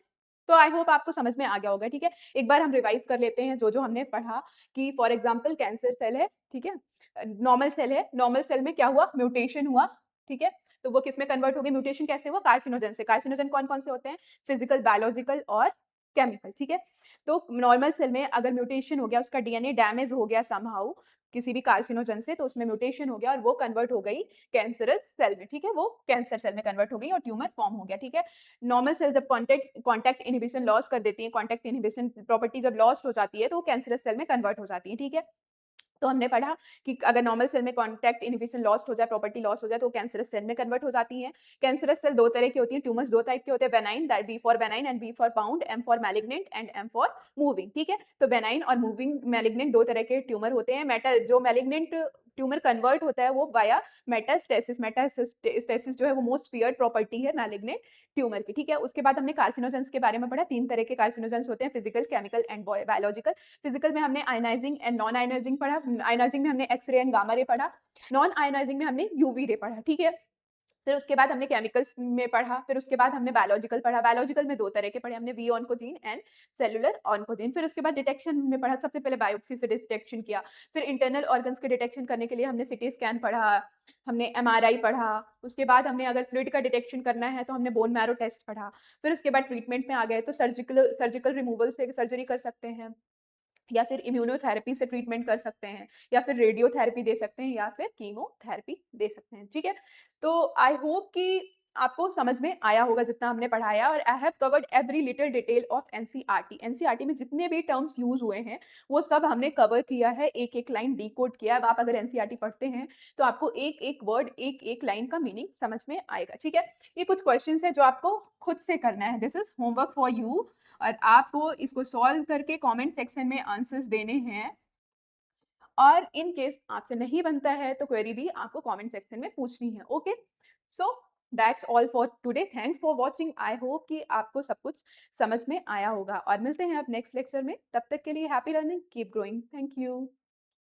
तो आई होप आपको समझ में आ गया होगा, ठीक है। एक बार हम रिवाइज कर लेते हैं जो जो हमने पढ़ा कि फॉर एग्जांपल कैंसर सेल है, ठीक है, नॉर्मल सेल है, नॉर्मल सेल में क्या हुआ, म्यूटेशन हुआ, ठीक है। तो वो किस में कन्वर्ट हो गई, म्यूटेशन कैसे हुआ, कार्सिनोजन से। कार्सिनोजन कौन कौन से होते हैं, फिजिकल, बायोलॉजिकल और केमिकल, ठीक है? तो नॉर्मल सेल में अगर म्यूटेशन हो गया, उसका डीएनए डैमेज हो गया समहाउ किसी भी कार्सिनोजन से, तो उसमें म्यूटेशन हो गया और वो कन्वर्ट हो गई कैंसरस सेल में, ठीक है? वो कैंसर सेल में कन्वर्ट हो गई और ट्यूमर फॉर्म हो गया, ठीक है? नॉर्मल सेल जब कॉन्टैक्ट कॉन्टैक्ट इन्हिबिशन लॉस कर देती हैं, कॉन्टैक्ट इन्हिबिशन प्रॉपर्टी जब लॉस्ट हो जाती है, तो वो कैंसरस सेल में कन्वर्ट हो जाती है, ठीक है? तो हमने पढ़ा कि अगर नॉर्मल सेल में कॉन्टैक्ट इन्हिबिशन लॉस्ट हो जाए, प्रॉपर्टी लॉस हो जाए, तो कैंसरस सेल में कन्वर्ट हो जाती हैं। कैंसरस सेल 2 तरह की होती हैं, ट्यूमर्स 2 टाइप के होते हैं, benign, that B for benign and B for bound, M for malignant and M for moving, ठीक है? तो बेनाइन और मूविंग मैलिग्नेंट 2 तरह के ट्यूमर होते हैं। जो मैलिग्नेंट ट्यूमर कन्वर्ट होता है वो वाया मेटास्टेसिस, मेटास्टेसिस जो है वो मोस्ट फियर्ड प्रॉपर्टी है मैलिग्नेंट ट्यूमर की, ठीक है? उसके बाद हमने कार्सिनोजेंस के बारे में पढ़ा, 3 तरह के कार्सिनोजेंस होते हैं, physical, chemical and biological. Physical में हमने आयनाइजिंग एंड नॉन आयनाइजिंग पढ़ा, आयनाइजिंग में हमने X ray and gamma ray पढ़ा, नॉन आयनाइजिंग में हमने यूवी रे पढ़ा, ठीक है? फिर उसके बाद हमने केमिकल्स में पढ़ा, फिर उसके बाद हमने बायोलॉजिकल पढ़ा, बायोलॉजिकल में 2 तरह के पढ़े हमने, V oncogene and cellular oncogene. फिर उसके बाद डिटेक्शन में पढ़ा, सबसे पहले बायोप्सी से डिटेक्शन किया, फिर इंटरनल ऑर्गन्स के डिटेक्शन करने के लिए हमने सीटी स्कैन पढ़ा, हमने एमआरआई पढ़ा, उसके बाद हमने अगर फ्लूइड का डिटेक्शन करना है तो हमने बोन मैरो टेस्ट पढ़ा, फिर उसके बाद ट्रीटमेंट में आ गए तो सर्जिकल सर्जिकल रिमूवल से सर्जरी कर सकते हैं, या फिर इम्यूनोथेरेपी से ट्रीटमेंट कर सकते हैं, या फिर रेडियोथेरेपी दे सकते हैं, या फिर कीमोथेरेपी दे सकते हैं, ठीक है? तो आई होप कि आपको समझ में आया होगा जितना हमने पढ़ाया, और I have covered every little detail of NCERT. NCERT में जितने भी टर्म्स यूज़ हुए हैं, वो सब हमने कवर किया है, एक-एक लाइन डिकोड किया है। अब आप अगर एनसीईआरटी पढ़ते हैं, तो आपको एक-एक वर्ड, एक-एक लाइन का मीनिंग समझ में आएगा, ठीक है? ये कुछ क्वेश्चन्स हैं जो आपको खुद से करना है, this is homework for you, और आपको इसको सॉल्व करके कमेंट सेक्शन में आंसर्स देने हैं, और इन केस आपसे नहीं बनता है तो क्वेरी भी आपको कमेंट सेक्शन में पूछनी है, okay? So that's all for today, thanks for watching. I hope कि आपको सब कुछ समझ में आया होगा, और मिलते हैं अब नेक्स्ट लेक्चर में। तब तक के लिए happy learning, keep growing, thank you.